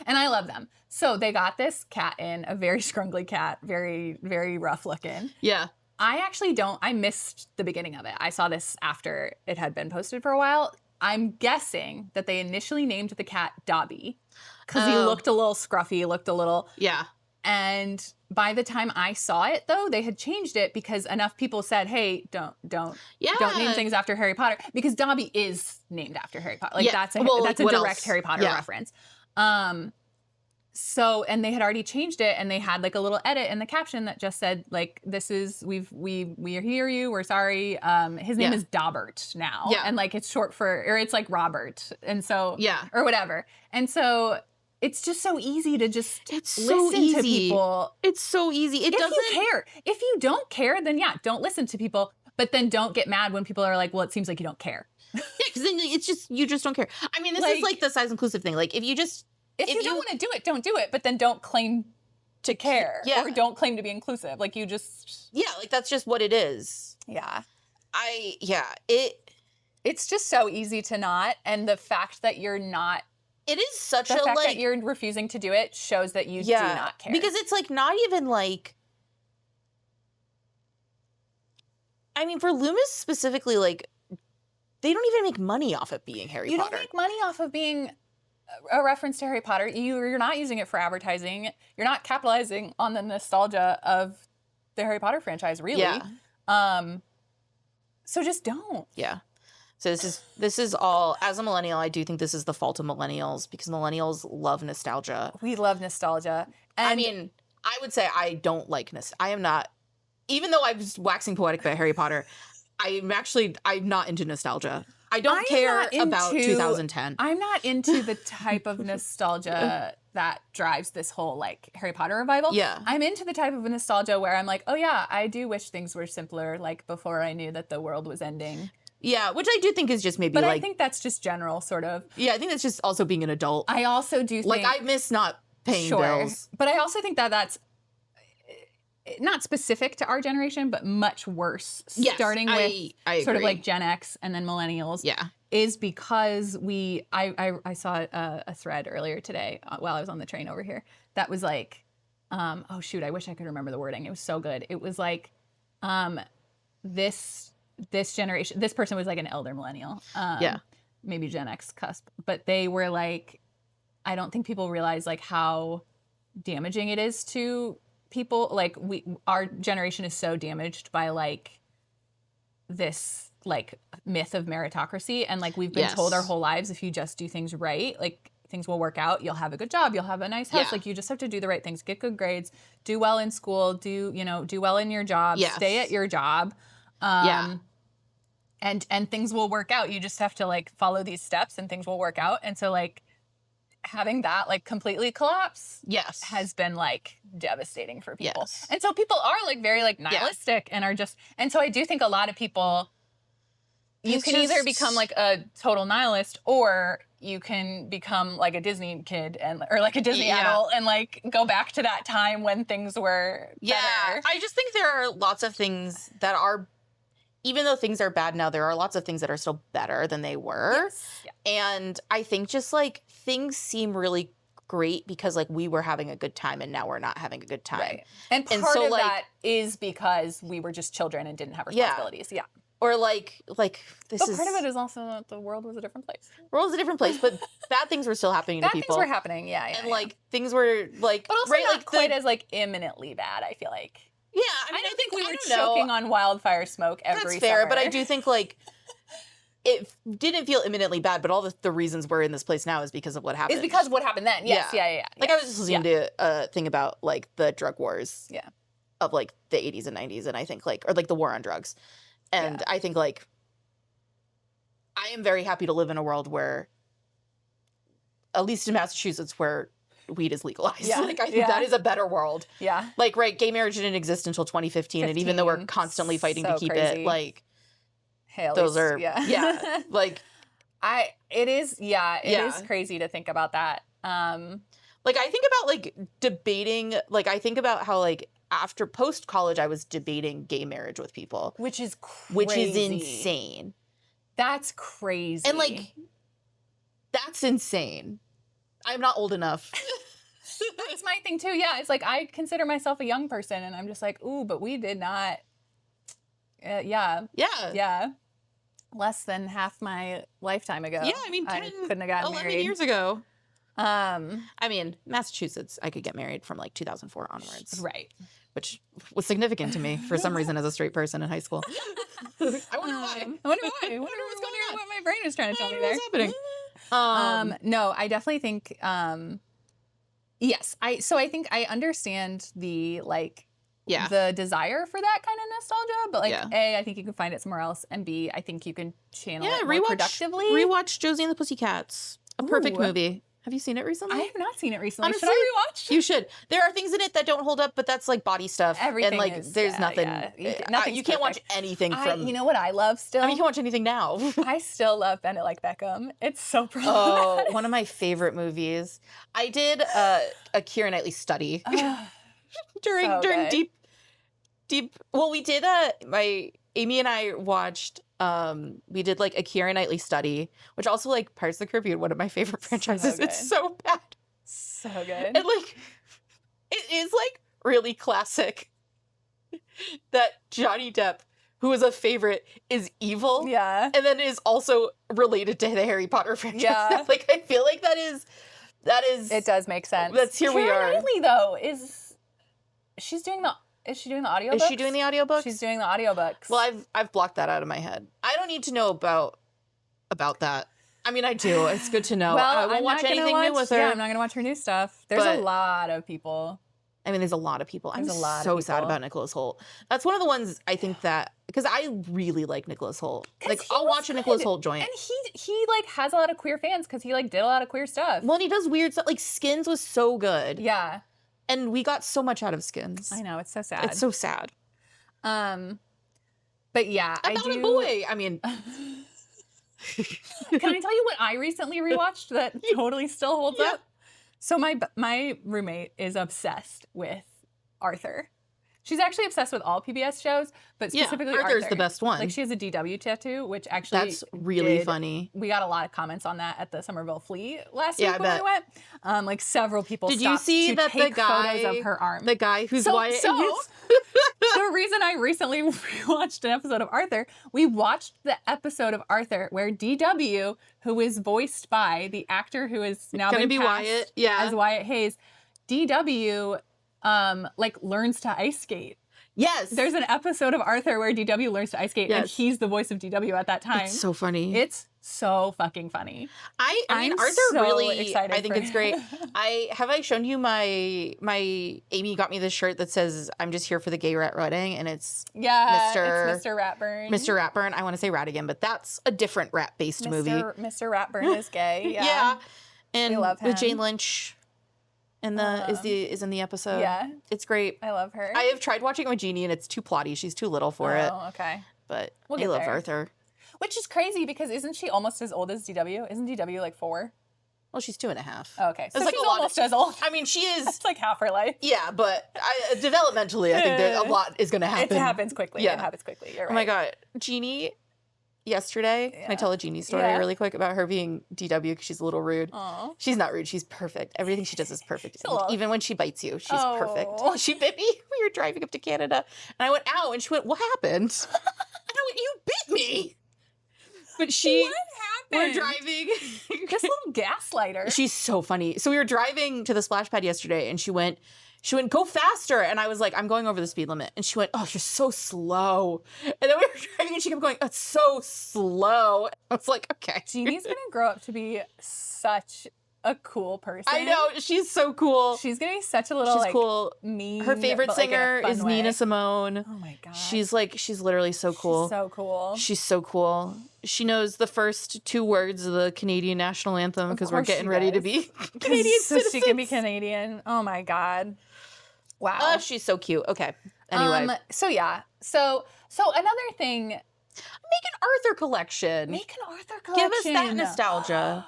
and I love them. So they got this cat in, a very scrungly cat, very, very rough looking. Yeah. I missed the beginning of it. I saw this after it had been posted for a while. I'm guessing that they initially named the cat Dobby because he looked a little scruffy, looked a little. Yeah. And by the time I saw it, though, they had changed it because enough people said, "Hey, don't name things after Harry Potter," because Dobby is named after Harry Potter. Like that's a direct Harry Potter reference. So, and they had already changed it, and they had like a little edit in the caption that just said like, "This is we hear you. We're sorry. His name is Dobbert now, and like it's short for, or it's like Robert, and so or whatever, and so." It's just so easy to just listen to people. It's so easy. If you care. If you don't care, then don't listen to people. But then don't get mad when people are like, well, it seems like you don't care. Yeah, because then it's just, you just don't care. I mean, this is like the size inclusive thing. Like if you don't want to do it, don't do it. But then don't claim to care. Yeah. Or don't claim to be inclusive. Like you just. Yeah, like that's just what it is. Yeah. It's just so easy to not. And the fact that you're not. It is such the fact that you're refusing to do it shows that you do not care. Because it's like not even like, I mean, for Lumos specifically, like they don't even make money off of being Harry Potter. You don't make money off of being a reference to Harry Potter. You're not using it for advertising. You're not capitalizing on the nostalgia of the Harry Potter franchise, really. Yeah. So just don't. Yeah. So this is all, as a millennial, I do think this is the fault of millennials because millennials love nostalgia. We love nostalgia. And I mean, I would say I don't like I am not, even though I'm just waxing poetic about Harry Potter, I'm not into nostalgia. I don't care about 2010. I'm not into the type of nostalgia that drives this whole like Harry Potter revival. Yeah. I'm into the type of nostalgia where I'm like, oh yeah, I do wish things were simpler, like before I knew that the world was ending. Yeah, which I do think is just maybe but I think that's just general sort of. Yeah, I think that's just also being an adult. I also do think. Like, I miss not paying bills. But I also think that that's not specific to our generation, but much worse. Yes, starting with I sort of like Gen X and then millennials. Yeah. Is because I saw a thread earlier today while I was on the train over here that was like, oh shoot, I wish I could remember the wording. It was so good. It was like, this generation, this person was like an elder millennial, maybe Gen X cusp, but they were like, I don't think people realize like how damaging it is to people. Like our generation is so damaged by like this like myth of meritocracy, and like we've been told our whole lives, if you just do things right, like things will work out. You'll have a good job. You'll have a nice house. Like you just have to do the right things, get good grades, do well in school, do well in your job, stay at your job. And things will work out. You just have to like follow these steps and things will work out. And so like having that like completely collapse has been like devastating for people. Yes. And so people are like very like nihilistic and are just, and so I do think a lot of people, you can either become like a total nihilist or you can become like a Disney kid or like a Disney adult and like go back to that time when things were better. I just think there are lots of things that are, even though things are bad now, there are lots of things that are still better than they were. Yes. Yeah. And I think just like things seem really great because like we were having a good time and now we're not having a good time. Right. And part of that is because we were just children and didn't have responsibilities. Yeah. Or like this but part of it is also that the world was a different place. The world was a different place, but bad things were still happening to people. Bad things were happening, and like things were like, but also not quite as like imminently bad, I feel like. Yeah, I don't think we were choking on wildfire smoke every summer. But I do think like it didn't feel imminently bad, but all the reasons we're in this place now is because of what happened. It's because of what happened then. Yes, yeah. Like I was just listening to a thing about like the drug wars of like the 80s and 90s, and I think like, or like the war on drugs. And I think like I am very happy to live in a world where at least in Massachusetts where weed is legalized. Yeah. Like, I think that is a better world. Yeah. Like, right, gay marriage didn't exist until 2015, and even though we're constantly fighting to keep it, like, those are, like... It is crazy to think about that. Like, I think about, like, debating, like, I think about how, like, after post-college, I was debating gay marriage with people. Which is crazy. Which is insane. That's crazy. And, like, that's insane. I'm not old enough. That's my thing, too. Yeah, it's like, I consider myself a young person, and I'm just like, ooh, but we did not. Yeah. Less than half my lifetime ago. Yeah, I mean, I couldn't have gotten 11 years ago. I mean, Massachusetts, I could get married from like 2004 onwards. Right. Which was significant to me for some reason as a straight person in high school. I wonder why. I wonder what's going on. What my brain is trying to tell me there. What's happening? No, I definitely think, yes. I think I understand the, like, the desire for that kind of nostalgia, but like, A, I think you can find it somewhere else, and B, I think you can channel it more productively. Rewatch Josie and the Pussycats. A perfect movie. Have you seen it recently? I have not seen it recently. Honestly, should I rewatch? You should. There are things in it that don't hold up, but that's like body stuff. Everything and like is, there's nothing. You can't watch anything from. You know what I love still? I mean, you can watch anything now. I still love Bend It Like Beckham. It's so problematic. Oh, one of my favorite movies. I did a Keira Knightley study during deep. Well, we did Amy and I watched. We did like a Keira Knightley study, which also like Pirates of the Caribbean, one of my favorite franchises. So it's so bad. So good. And like, it is like really classic that Johnny Depp, who is a favorite, is evil. Yeah. And then is also related to the Harry Potter franchise. Yeah. Like, I feel like that is. It does make sense. Here we are. Keira Knightley though is she doing the audiobooks? Is she doing the audiobooks? She's doing the audiobooks. Well, I've blocked that out of my head. I don't need to know about that. I mean, I do. It's good to know. Well, I won't watch anything new with her. Yeah, I'm not going to watch her new stuff. There's a lot of people. I mean, there's a lot of people. I'm so sad about Nicholas Hoult. That's one of the ones I think that, because I really like Nicholas Hoult. Like, I'll watch a Nicholas Hoult joint. And he like has a lot of queer fans because he like did a lot of queer stuff. Well, and he does weird stuff. Like, Skins was so good. Yeah. And we got so much out of Skins. I know, it's so sad. It's so sad. But yeah, About a boy. I mean, can I tell you what I recently rewatched that totally still holds up? So my roommate is obsessed with Arthur. She's actually obsessed with all PBS shows, but specifically Arthur's the best one. Like, she has a DW tattoo, which actually that's really funny. We got a lot of comments on that at the Somerville Flea last week when we went. Like, several people Did you see that take the guy, photos of her arm. The guy who's Wyatt is? The reason I recently watched an episode of Arthur, we watched the episode of Arthur where DW, who is voiced by the actor who is now been cast Wyatt, as Wyatt Hayes, DW like learns to ice skate. Yes. There's an episode of Arthur where DW learns to ice skate, and he's the voice of DW at that time. It's so funny. It's so fucking funny. I mean, Arthur so really excited. I think it's great. I shown you my Amy got me this shirt that says "I'm just here for the gay rat wedding," and it's Mr. Ratburn. Mr. Ratburn. I want to say Ratigan, but that's a different rat-based movie. Mr. Ratburn is gay. Yeah. Yeah. And we love him. with Jane Lynch. And is in the episode. Yeah. It's great. I love her. I have tried watching it with Jeannie, and it's too plotty. She's too little for it. Oh, okay. But I love Arthur. Which is crazy because isn't she almost as old as DW? Isn't DW like 4? Well, she's 2.5. Oh, okay. So it's like she's almost as old. I mean, she is. It's like half her life. Yeah, but developmentally, I think that a lot is going to happen. It happens quickly. Yeah. It happens quickly. You're right. Oh my God. Jeannie, yesterday, can I tell a Jeannie story really quick about her being DW because she's a little rude? Aww. She's not rude. She's perfect. Everything she does is perfect. Even when she bites you, she's perfect. She bit me. We were driving up to Canada, and I went, ow, and she went, what happened? And I went, you bit me. But what happened? We're driving. This little gaslighter. She's so funny. So we were driving to the splash pad yesterday, and she went, go faster. And I was like, I'm going over the speed limit. And she went, oh, you're so slow. And then we were driving, and she kept going, it's so slow. I was like, okay. Jeannie's going to grow up to be such a cool person. I know. She's so cool. She's going to be such a little, she's cool. mean. Her favorite singer is way. Nina Simone. Oh my God. She's literally so cool. She's so cool. She's so cool. She knows the first 2 words of the Canadian national anthem because we're getting ready to be Canadian so citizens. She can be Canadian. Oh my God. Wow. Oh, she's so cute. Okay. Anyway. So yeah. So another thing. Make an Arthur collection. Make an Arthur collection. Give us that nostalgia.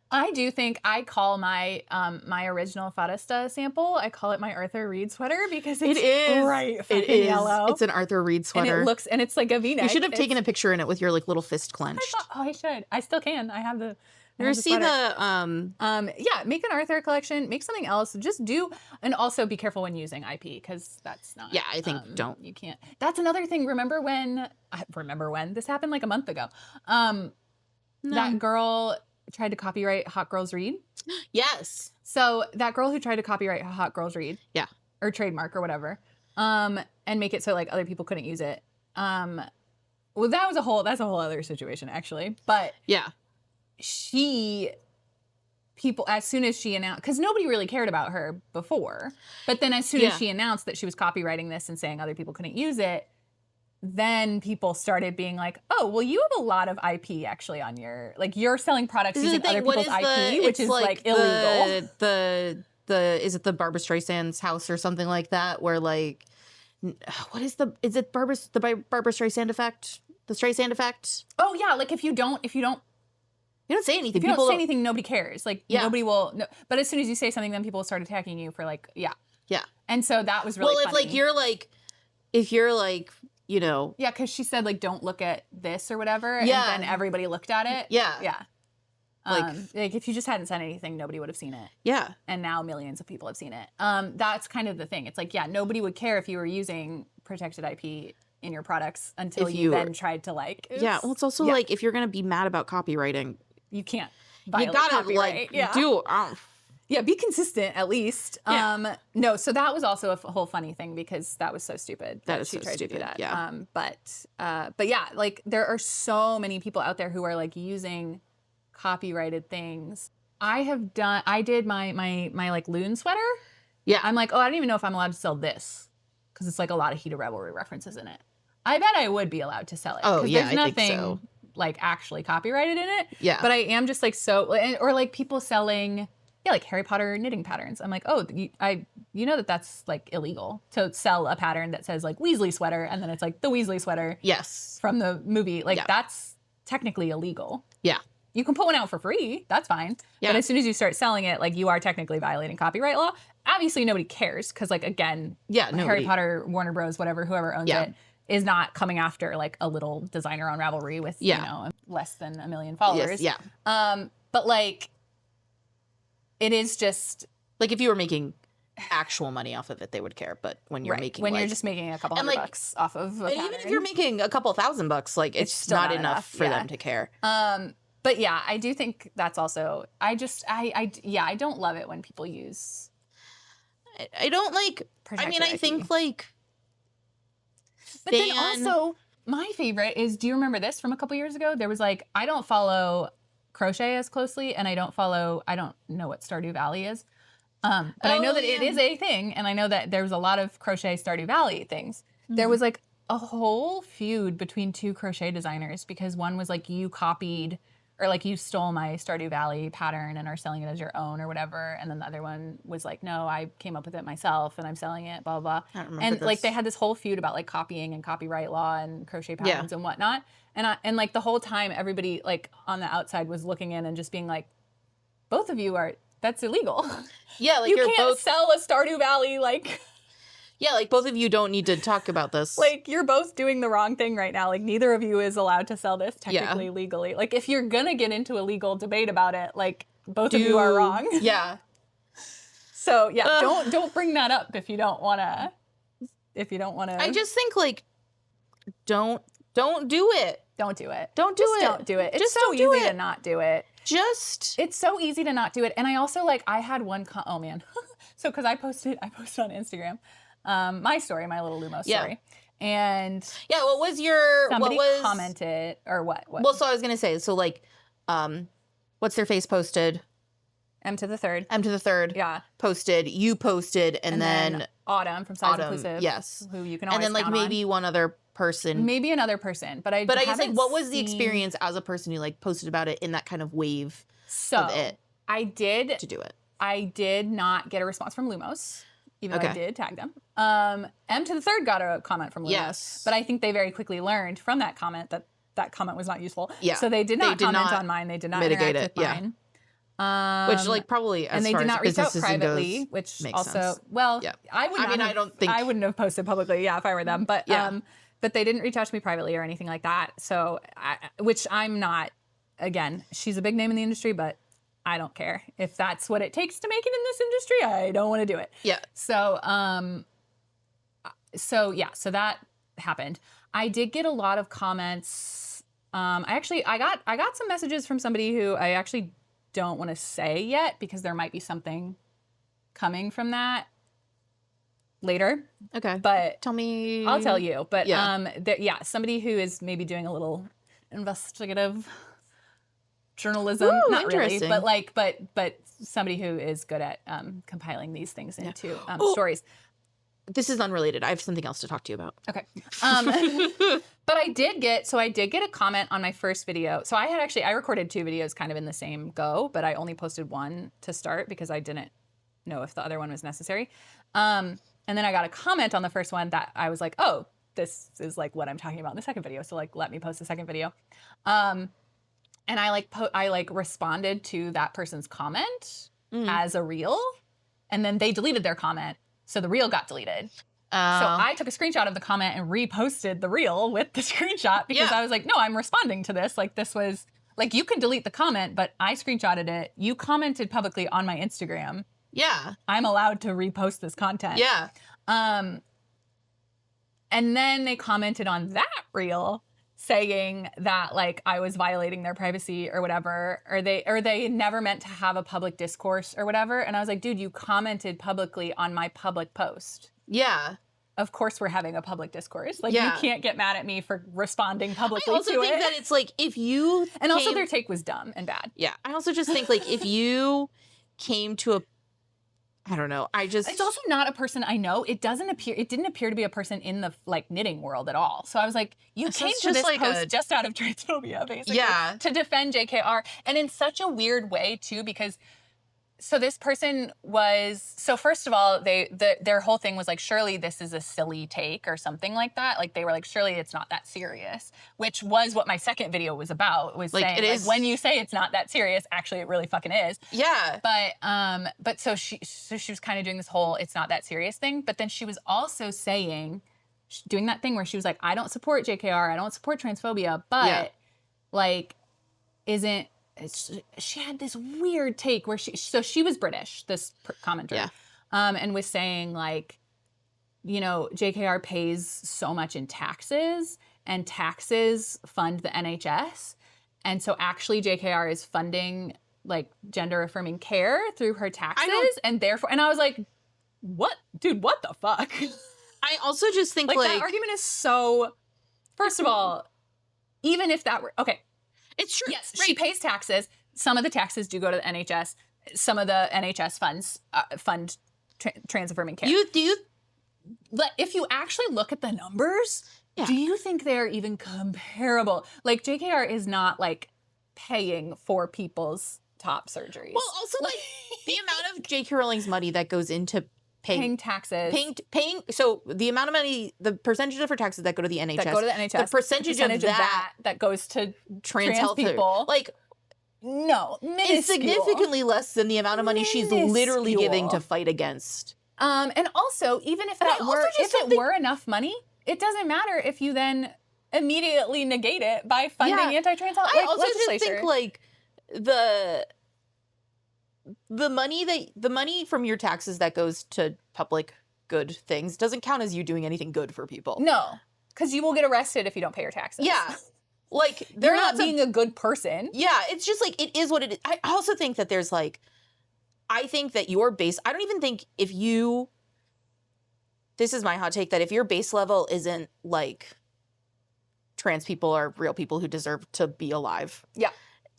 I do think I call my my original Foresta sample, I call it my Arthur Reed sweater because it's bright fucking yellow. It's an Arthur Reed sweater. And it's like a V-neck. You should have taken a picture in it with your like little fist clenched. I should. I still can. I have the You ever see the yeah, make an Arthur collection, make something else, just do, and also be careful when using IP because that's not. Yeah, I think don't. You can't. That's another thing. Remember when this happened like a month ago? That girl tried to copyright Hot Girls Read. Yes. So that girl who tried to copyright Hot Girls Read. Yeah. Or trademark or whatever. And make it so like other people couldn't use it. Well, that's a whole other situation actually. But yeah. People, as soon as she announced, because nobody really cared about her before, but then as soon as she announced that she was copywriting this and saying other people couldn't use it, then people started being like, oh, well, you have a lot of IP actually on your, like you're selling products using other people's IP, which is like illegal. Is it the Barbra Streisand's house or something like that where like, is it Barbra Streisand effect? The Streisand effect? Oh yeah, like if you don't say anything. If you don't say anything, nobody cares. Like nobody will. No, but as soon as you say something, then people will start attacking you for like, yeah. And so that was really funny. If you're like, you know. Yeah, because she said like, don't look at this or whatever. And then everybody looked at it. Yeah. Like if you just hadn't said anything, nobody would have seen it. Yeah. And now millions of people have seen it. That's kind of the thing. It's like, nobody would care if you were using protected IP in your products until you then tried to like. Oops. Yeah. Well, it's also like if you're going to be mad about copywriting. You can't violate copyright. Yeah, be consistent at least. No, so that was also a whole funny thing because that was so stupid that she tried to do that. Yeah. But yeah, like there are so many people out there who are like using copyrighted things. I did my like loon sweater. Yeah. I'm like, oh, I don't even know if I'm allowed to sell this because it's like a lot of Heat of Revelry references in it. I bet I would be allowed to sell it. Oh, yeah, there's nothing, I think so. Like actually copyrighted in it. Yeah. But I am just like or like people selling like Harry Potter knitting patterns. I'm like, oh, you know that's like illegal to sell a pattern that says like Weasley sweater and then it's like the Weasley sweater. Yes. From the movie. Like that's technically illegal. Yeah. You can put one out for free. That's fine. Yeah. But as soon as you start selling it, like you are technically violating copyright law. Obviously nobody cares because like again, Harry Potter, Warner Bros, whatever, whoever owns it is not coming after like a little designer on Ravelry with, you know, less than 1 million followers. Yes, but like, it is just like if you were making actual money off of it, they would care. But when you're making you're just making a couple $100 off of a even if you're making a couple $1,000, like it's not enough for them to care. But yeah, I do think that's also, I don't love it when people use. I don't like, I think like. But then also, my favorite is, do you remember this from a couple years ago? There was like, I don't follow crochet as closely, and I don't know what Stardew Valley is. But I know that it is a thing, and I know that there's a lot of crochet Stardew Valley things. Mm-hmm. There was like a whole feud between 2 crochet designers because one was like, you copied or like you stole my Stardew Valley pattern and are selling it as your own or whatever. And then the other one was like, no, I came up with it myself and I'm selling it, blah, blah, blah. I don't remember this. Like they had this whole feud about like copying and copyright law and crochet patterns and whatnot. And like the whole time everybody like on the outside was looking in and just being like, both of you that's illegal. Yeah, like you can't sell a Stardew Valley like... Yeah, like both of you don't need to talk about this. Like you're both doing the wrong thing right now. Like neither of you is allowed to sell this technically legally. Like if you're gonna get into a legal debate about it, like both of you are wrong. Yeah. So yeah, don't bring that up if you don't wanna. I just think like don't do it. Don't do it. Don't do it. Don't do it. It's so easy to not do it. It's so easy to not do it. And I also like I had one oh man. So because I posted on Instagram. My story, my little Lumos story. And what was somebody commented or what? Well, so I was gonna say, so like what's their face posted M to the third. M to the third. Yeah. Posted. You posted. And then Autumn from Size Inclusive. Yes. Who you can always And then like maybe one other person. Maybe another person. But I guess like what was the experience as a person who like posted about it in that kind of wave of it? I did. To do it. I did not get a response from Lumos. Even though I did tag them. M to the third got a comment from Lumos. Yes. But I think they very quickly learned from that comment that comment was not useful. Yeah. So they did not comment on mine. They did not interact with mine. Which like probably as and they far did not as reach out privately, goes, which makes also sense. well, yeah. I wouldn't have posted publicly, if I were them. But but they didn't reach out to me privately or anything like that. So which I'm not. Again, she's a big name in the industry, but I don't care. If that's what it takes to make it in this industry, I don't want to do it. Yeah. So so that happened. I did get a lot of comments. I got some messages from somebody who I actually don't want to say yet because there might be something coming from that later. Okay. But tell me. I'll tell you. But somebody who is maybe doing a little investigative journalism. Ooh, not really, but somebody who is good at compiling these things into stories. This is unrelated. I have something else to talk to you about. Okay. But I did get a comment on my first video. So I recorded 2 videos kind of in the same go, but I only posted one to start because I didn't know if the other one was necessary. And then I got a comment on the first one that I was like, oh, this is like what I'm talking about in the second video. So like, let me post the second video. And I responded to that person's comment as a reel, and then they deleted their comment. So the reel got deleted. So I took a screenshot of the comment and reposted the reel with the screenshot because I was like, no, I'm responding to this. Like this was like, you can delete the comment, but I screenshotted it. You commented publicly on my Instagram. Yeah. I'm allowed to repost this content. Yeah. And then they commented on that reel saying that like I was violating their privacy or whatever, or they never meant to have a public discourse or whatever. And I was like, dude, you commented publicly on my public post. Yeah. Of course we're having a public discourse. Like you can't get mad at me for responding publicly to it. I also think that it's like if you also their take was dumb and bad. Yeah. I also just think like if you came to a I don't know. It's also not a person I know. It didn't appear to be a person in the like knitting world at all. So I was like, you came to this like post just out of transphobia, basically. Yeah. To defend JKR. And in such a weird way too, because this person first of all, their whole thing was like, surely this is a silly take or something like that. Like they were like, surely it's not that serious, which was what my second video was about, was like, saying it is, like, when you say it's not that serious, actually it really fucking is. Yeah. But so she was kind of doing this whole it's not that serious thing. But then she was also doing that thing where she was like, I don't support JKR, I don't support transphobia, but like she had this weird take where she was British, this commenter, and was saying like, you know, JKR pays so much in taxes and taxes fund the NHS. And so actually JKR is funding like gender affirming care through her taxes. And therefore, and I was like, what, dude, what the fuck? I also just think like that argument is so, first of all, even if that were, okay. It's true. Yes, right. She pays taxes. Some of the taxes do go to the NHS. Some of the NHS funds fund trans affirming care. If you actually look at the numbers, do you think they're even comparable? Like JKR is not like paying for people's top surgeries. Well, also like the amount of J.K. Rowling's money that goes into paying taxes. So the amount of money, the percentage of her taxes that go to the NHS. The percentage of that goes to trans people. Like, no, minuscule. It's significantly less than the amount of money she's literally giving to fight against. And also, even if it were enough money, it doesn't matter if you then immediately negate it by funding anti-trans I also just think like the money from your taxes that goes to public good things doesn't count as you doing anything good for people. No, because you will get arrested if you don't pay your taxes. Yeah. Like they're not being a good person. Yeah, it's just like it is what it is. I also think that there's like, I think that your base, I don't even think this is my hot take, that if your base level isn't like trans people are real people who deserve to be alive. Yeah.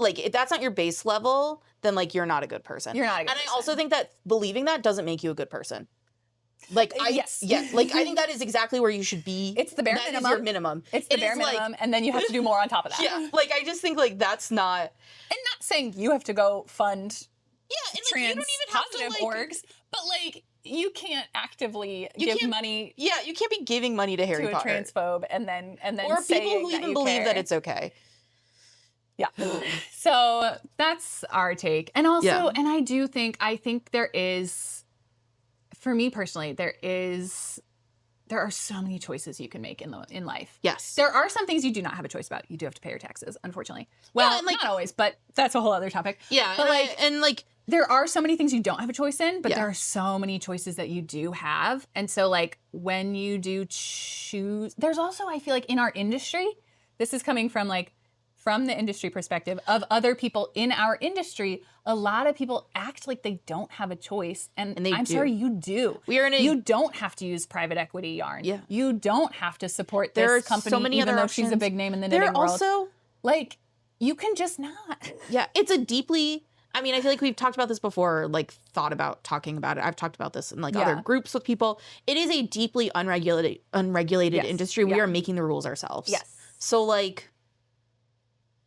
like, if that's not your base level, then, like, you're not a good person. You're not a good person. And I also think that believing that doesn't make you a good person. Like, yes. Yeah, like, I think that is exactly where you should be. It's the bare minimum. That is your minimum. It's the bare minimum, and then you have to do more on top of that. Yeah, like, I just think, like, that's not... And not saying you have to go fund and, trans you don't even have positive to, like, orgs, but, like, you can't actively give money... Yeah, you can't be giving money to Harry Potter. To a transphobe and then or people who even believe that it's okay. Yeah. So that's our take. And also, and I think there is, for me personally, there are so many choices you can make in life. Yes. There are some things you do not have a choice about. You do have to pay your taxes, unfortunately. Well, and, like, not always, but that's a whole other topic. Yeah. But there are so many things you don't have a choice in, but there are so many choices that you do have. And so, like, when you do choose, there's also, I feel like, in our industry, this is coming from, like, from the industry perspective of other people in our industry, a lot of people act like they don't have a choice. And I'm sorry, you do. You don't have to use private equity yarn. Yeah. You don't have to support this company, so many even though she's a big name in the knitting world. Also, like, you can just not. Yeah, it's a deeply... I mean, I feel like we've talked about this before, like, thought about talking about it. I've talked about this in, like, other groups with people. It is a deeply unregulated industry. We are making the rules ourselves. Yes. So, like...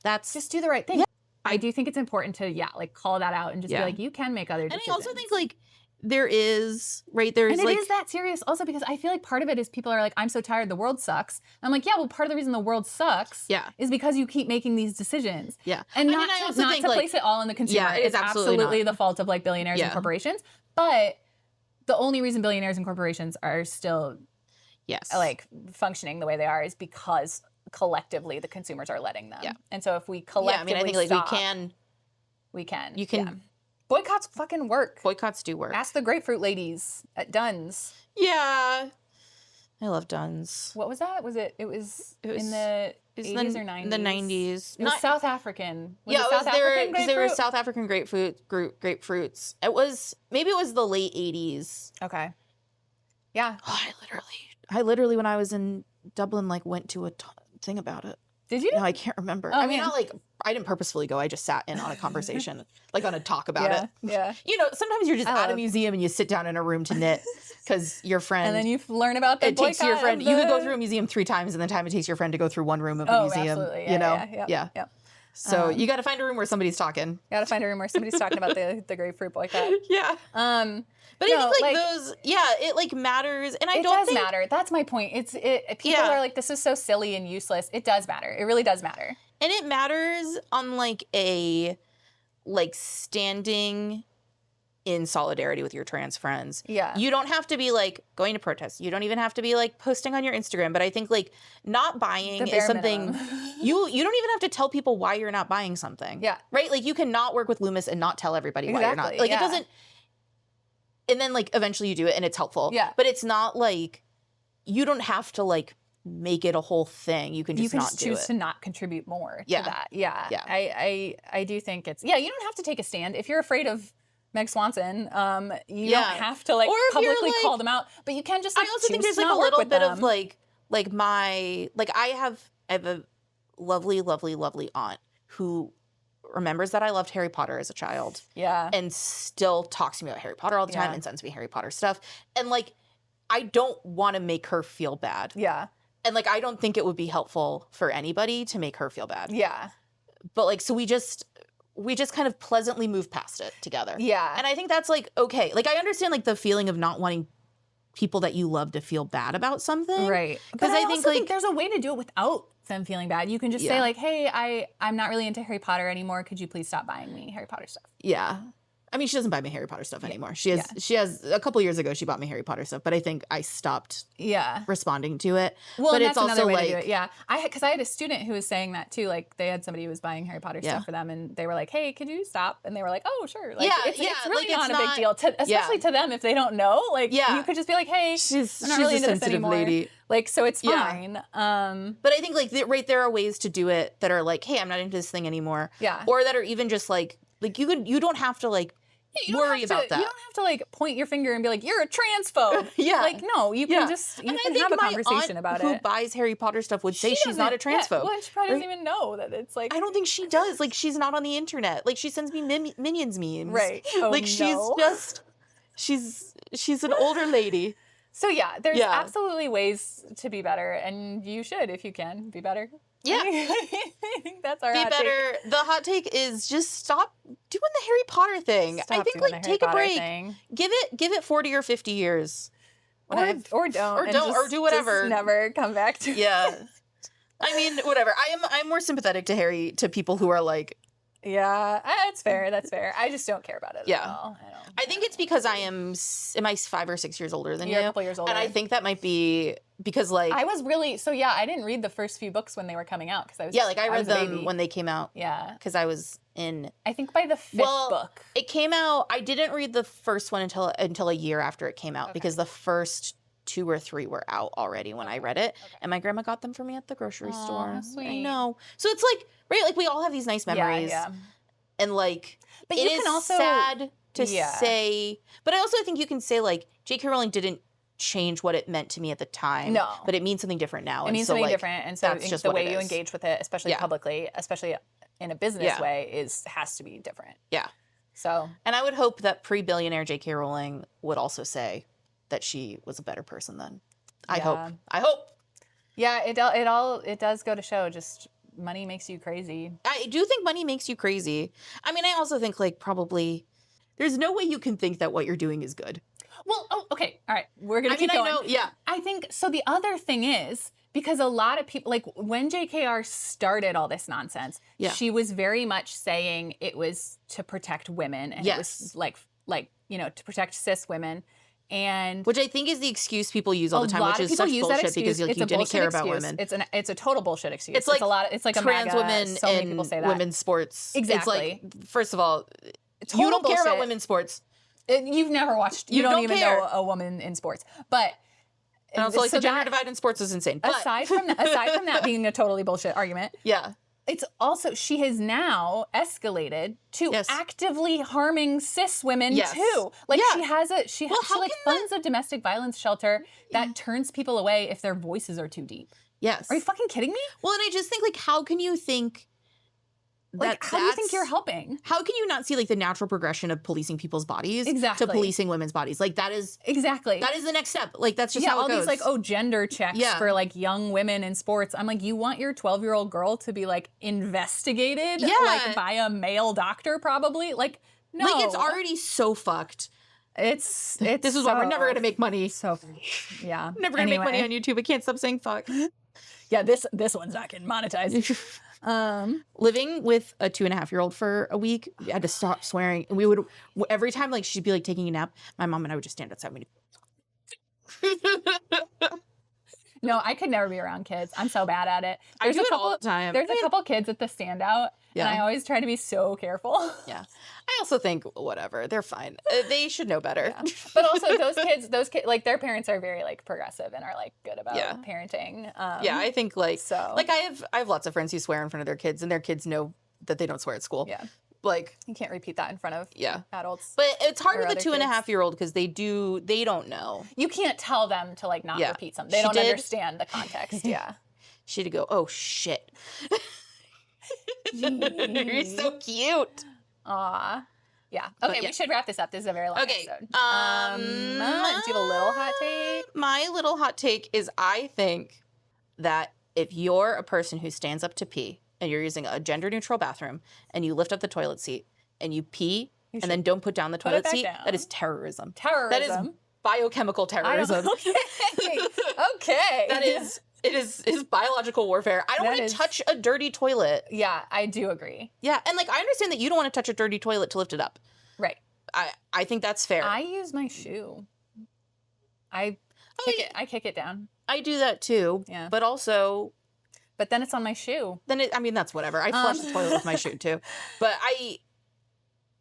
That's just do the right thing. Yeah. I do think it's important to, like, call that out and just be like, you can make other decisions. And I also think, like, there's like... And it is that serious also because I feel like part of it is people are like, I'm so tired, the world sucks. And I'm like, yeah, well, part of the reason the world sucks is because you keep making these decisions. Yeah. And not to place it all on the consumer. Yeah, it's absolutely the fault of, like, billionaires and corporations. But the only reason billionaires and corporations are still, like, functioning the way they are is because... collectively the consumers are letting them. Yeah. And so if we collectively I think, like, stop, we can. You can. Boycotts fucking work. Boycotts do work. Ask the grapefruit ladies at Dunn's. Yeah. I love Dunn's. What was that? It was in the 80s or 90s? The 90s. It was South African. It was because they were South African grapefruits. Maybe it was the late 80s. Okay. Yeah. Oh, I literally when I was in Dublin, like, went to a thing about it. Did you? No, I can't remember. Oh, I mean, I didn't purposefully go. I just sat in on a conversation, like, on a talk about it. Yeah. You know, sometimes you're just at a museum and you sit down in a room to knit because your friend. And then you learn about the boycott. It takes your friend. You could go through a museum 3 times in the time it takes your friend to go through one room of a museum. Absolutely. You know? Yeah. So you got to find a room where somebody's talking. Got to find a room where somebody's talking about the grapefruit boycott. Yeah. But I think, like, those, it, like, matters. And it does matter. That's my point. People are like, this is so silly and useless. It does matter. It really does matter. And it matters on, like, a, like, standing in solidarity with your trans friends. Yeah. You don't have to be, like, going to protests. You don't even have to be, like, posting on your Instagram. But I think, like, not buying is something you don't even have to tell people why you're not buying something. Yeah. Right? Like, you cannot work with Lumos and not tell everybody why you're not. Like, it doesn't... And then, like, eventually you do it and it's helpful. Yeah. But it's not, like... You don't have to, like, make it a whole thing. You can just not do it. You can choose to not contribute more to that. Yeah. Yeah. I do think it's... Yeah, you don't have to take a stand. If you're afraid of Meg Swanson, you don't have to, like, publicly call them out. But you can just, like, I also think there's, like, a little bit of, like my... Like, I have a lovely, lovely, lovely aunt who remembers that I loved Harry Potter as a child. Yeah. And still talks to me about Harry Potter all the time and sends me Harry Potter stuff. And, like, I don't want to make her feel bad. Yeah. And, like, I don't think it would be helpful for anybody to make her feel bad. Yeah. But, like, so we just kind of pleasantly move past it together. Yeah. And I think that's, like, okay. Like, I understand, like, the feeling of not wanting people that you love to feel bad about something. Right. Because I think there's a way to do it without them feeling bad. You can just say, like, hey, I'm not really into Harry Potter anymore. Could you please stop buying me Harry Potter stuff? Yeah. I mean, she doesn't buy me Harry Potter stuff anymore. She has a couple years ago she bought me Harry Potter stuff, but I think I stopped responding to it. Well, but and it's that's also another way like, to do it. Yeah. Because I had a student who was saying that too. Like, they had somebody who was buying Harry Potter stuff for them and they were like, hey, could you stop? And they were like, oh, sure. Like, it's really like, not a big deal, especially to them if they don't know. Like, you could just be like, hey, she's I'm not really into a this sensitive anymore. lady. Like, so it's fine. But I think, like, there are ways to do it that are like, hey, I'm not into this thing anymore. Yeah. Or that are even just like you don't have to, like, worry about that. You don't have to like point your finger and be like, you're a transphobe. Yeah. Like, no, you can just, you can have a conversation about it. Who buys Harry Potter stuff would say she's not a transphobe. Well, she probably doesn't even know that it's like. I don't think she does. Like, she's not on the internet. Like, she sends me Minions memes. Right. Oh, like, she's an older lady. So yeah, there's absolutely ways to be better, and you should, if you can, be better. Yeah. I think that's our be hot better. take. The hot take is just stop doing the Harry Potter thing. I think like take a break. Give it 40 or 50 years. Or don't. Or do whatever. Just never come back to it. I mean, whatever. I'm more sympathetic to people who are like, yeah, that's fair. That's fair. I just don't care about it at all. I think it's because am I 5 or 6 years older than you? You're a couple years older. And I think that might be because like I was really I didn't read the first few books when they were coming out because I was I read them when they came out. Yeah, because I was in. I think by the 5th book it came out. I didn't read the first one until a year after it came out because the first 2 or 3 were out already when I read it, and my grandma got them for me at the grocery store. Sweet. I know. So it's like like we all have these nice memories, and like but it you can also sad to say, but I also think you can say like J.K. Rowling didn't change what it meant to me at the time. No, but it means something different now. It means something different, and so that's just the way you engage with it, especially publicly, especially in a business way, has to be different. Yeah. So, and I would hope that pre-billionaire J.K. Rowling would also say that she was a better person then. I hope. Yeah, it does go to show just money makes you crazy. I do think money makes you crazy. I mean, I also think like probably there's no way you can think that what you're doing is good. Well, okay. All right. We're going to keep going. I think, so the other thing is, because a lot of people, like when JKR started all this nonsense, she was very much saying it was to protect women. And it was like, to protect cis women. And which I think is the excuse people use all the time, which is such bullshit because like, you didn't care about women. It's a total bullshit excuse. It's like a trans MAGA, women so many people say that. Women's sports. Exactly. It's like, first of all, you don't care about women's sports. You've never watched. You don't even know a woman in sports, but. And also, like, the gender divide in sports is insane. But. Aside from that being a totally bullshit argument, it's also she has now escalated to actively harming cis women too. Like she funds a domestic violence shelter that turns people away if their voices are too deep. Yes, are you fucking kidding me? Well, and I just think like, how can you think? How do you think you're helping? How can you not see like the natural progression of policing people's bodies to policing women's bodies? Like that is that is the next step. Like that's just how it goes. All these like gender checks for like young women in sports. I'm like, you want your 12-year-old girl to be like investigated like by a male doctor probably? Like no. Like it's already so fucked. This is why we're never gonna make money. So never gonna make money on YouTube. I can't stop saying fuck. Yeah, this one's not getting monetized. Living with a 2.5-year-old for a week, I had to stop swearing. And we would, every time like she'd be like taking a nap, my mom and I would just stand outside. No, I could never be around kids. I'm so bad at it. I do it all the time. There's a couple kids at the standout, and I always try to be so careful. Yeah. I also think, whatever, they're fine. They should know better. Yeah. But also those kids, like their parents are very like progressive and are like good about parenting. I think like, like I have lots of friends who swear in front of their kids, and their kids know that they don't swear at school. Yeah. Like you can't repeat that in front of adults. But it's hard with a 2.5-year-old because they don't know. You can't tell them to like not repeat something. They don't understand the context. Yeah. She had to go, oh shit. You're so cute. Aw. Yeah. Okay, we should wrap this up. This is a very long episode. Do you have a little hot take? My little hot take is I think that if you're a person who stands up to pee and you're using a gender-neutral bathroom and you lift up the toilet seat and you pee and then don't put down the toilet seat, that is terrorism. That is biochemical terrorism. Okay. It is biological warfare. I don't want to touch a dirty toilet. Yeah, I do agree. Yeah, and like I understand that you don't want to touch a dirty toilet to lift it up. Right. I think that's fair. I use my shoe. I kick it down. I do that too. Yeah. But then it's on my shoe. That's whatever. I flush the toilet with my shoe too. But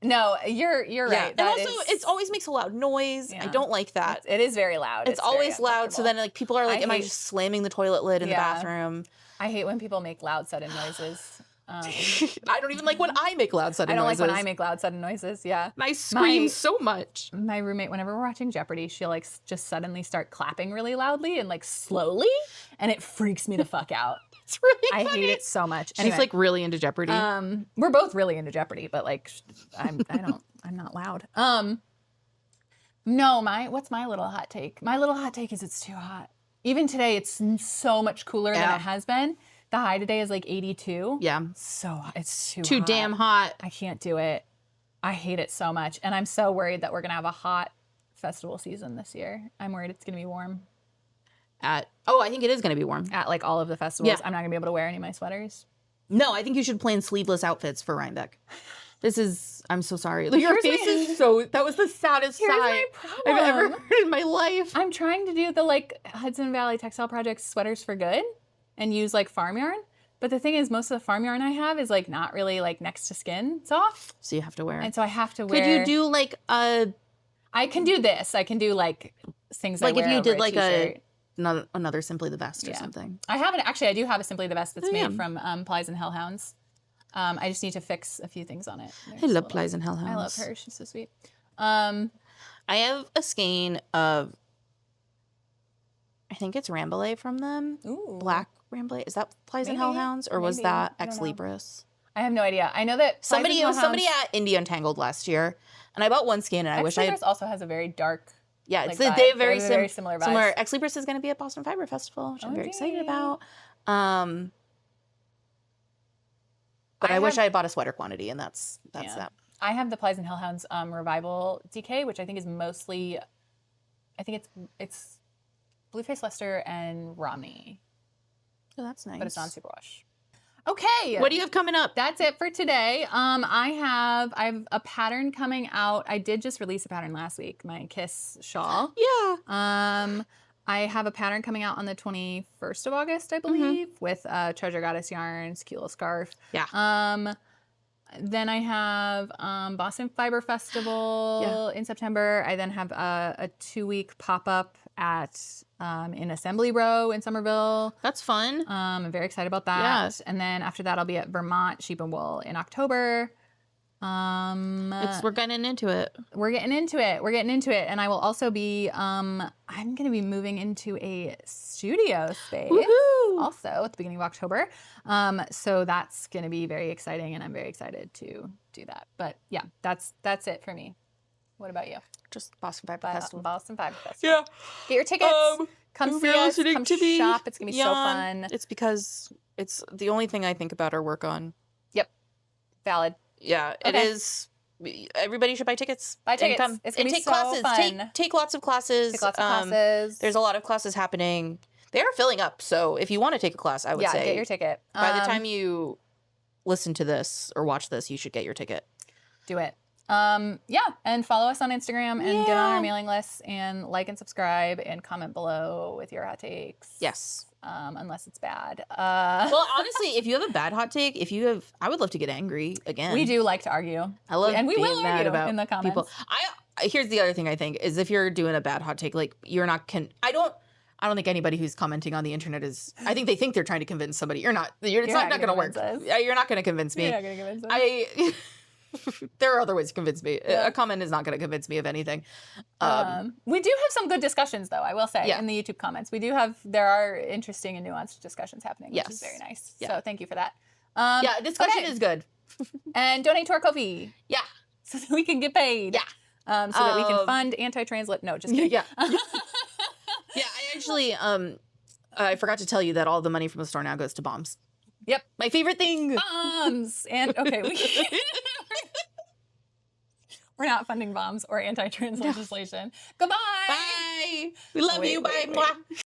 No, you're right. And also, it always makes a loud noise. Yeah. I don't like that. It is very loud. It's always loud. So then, like, people are like, "Am I just slamming the toilet lid in the bathroom?" I hate when people make loud, sudden noises. I don't even like when I make loud sudden noises. I don't like when I make loud sudden noises. Yeah. And I scream so much. My roommate, whenever we're watching Jeopardy, she'll like just suddenly start clapping really loudly and like slowly, and it freaks me the fuck out. It's really funny. I hate it so much. She's like really into Jeopardy. We're both really into Jeopardy, but like I'm not loud. No, what's my little hot take? My little hot take is it's too hot. Even today, it's so much cooler than it has been. The high today is like 82. Yeah. So hot. It's too hot. Damn hot. I can't do it. I hate it so much. And I'm so worried that we're going to have a hot festival season this year. I'm worried it's going to be warm. I think it is going to be warm. At like all of the festivals. Yeah. I'm not going to be able to wear any of my sweaters. No, I think you should plan sleeveless outfits for Rhinebeck. I'm so sorry. Your face is that was the saddest sigh I've ever heard in my life. I'm trying to do the like Hudson Valley Textile Project sweaters for good and use like farm yarn. But the thing is, most of the farm yarn I have is like not really like next to skin soft. So you have to wear it. And so I have to wear. Could you do like a... I can do this. I can do like things like I wear if you did like another Simply the Best or something. I do have a Simply the Best that's made from Plies and Hellhounds. I just need to fix a few things on it. I love Plies and Hellhounds. I love her. She's so sweet. I have a skein of, I think it's Rambouillet from them. Ooh. Black Rambouillet. Is that Plies and Hellhounds or was that Ex Libris? I have no idea. I know that somebody at India Untangled last year, and I bought one skein, and I wish I had... Ex Libris also has a very dark. Yeah, it's like, they have very similar vibes. Ex Libris is going to be at Boston Fiber Festival, which I'm very excited about. But I wish I had bought a sweater quantity, and that's that. I have the Plies and Hellhounds Revival DK, which I think is mostly, it's Blueface Leicester and Romney. Oh, that's nice. But it's not superwash. Okay. What do you have coming up? That's it for today. I have a pattern coming out. I did just release a pattern last week, my KISS shawl. Yeah. I have a pattern coming out on the 21st of August, I believe, with Treasure Goddess Yarns, cute little scarf. Yeah. Then I have Boston Fiber Festival in September. I then have a 2-week pop-up at in Assembly Row in Somerville. That's fun. I'm very excited about that. Yes. And then after that, I'll be at Vermont Sheep and Wool in October. We're getting into it. We're getting into it. And I will also be, I'm going to be moving into a studio space. Woohoo! Also at the beginning of October. So that's going to be very exciting, and I'm very excited to do that. But yeah, that's it for me. What about you? Just Boston Fiber Festival. Boston Fiber Festival. Yeah. Get your tickets. Come see us. Come shop. It's going to be so fun. It's because it's the only thing I think about or work on. Yep. Valid. Yeah, it is. Everybody should buy tickets. Buy tickets. And come. It's going to be take so classes. fun. Take lots of classes. Take lots of classes. There's a lot of classes happening. They are filling up. So if you want to take a class, I would say. Yeah, get your ticket. By the time you listen to this or watch this, you should get your ticket. Do it. And follow us on Instagram and get on our mailing lists and like and subscribe and comment below with your hot takes. Yes. Unless it's bad. Well, honestly, if you have a bad hot take, I would love to get angry again. We do like to argue. I love and we being will mad argue about in the comments. People. Here's the other thing I think is if you're doing a bad hot take, like you're not I don't think anybody who's commenting on the internet is. I think they think they're trying to convince somebody. You're not. It's not going to work. You're not going to convince me. You're not going to convince us. There are other ways to convince me. Yeah. A comment is not going to convince me of anything. We do have some good discussions, though, I will say, in the YouTube comments. There are interesting and nuanced discussions happening, which is very nice. Yeah. So thank you for that. Discussion is good. And donate to our Ko-fi. Yeah. So that we can get paid. Yeah. So that we can fund anti-trans lit. No, just kidding. Yeah. Yeah, I actually, I forgot to tell you that all the money from the store now goes to bombs. Yep. My favorite thing. Bombs. And, okay, we're not funding bombs or anti-trans legislation. Goodbye. Bye. We love you. Bye.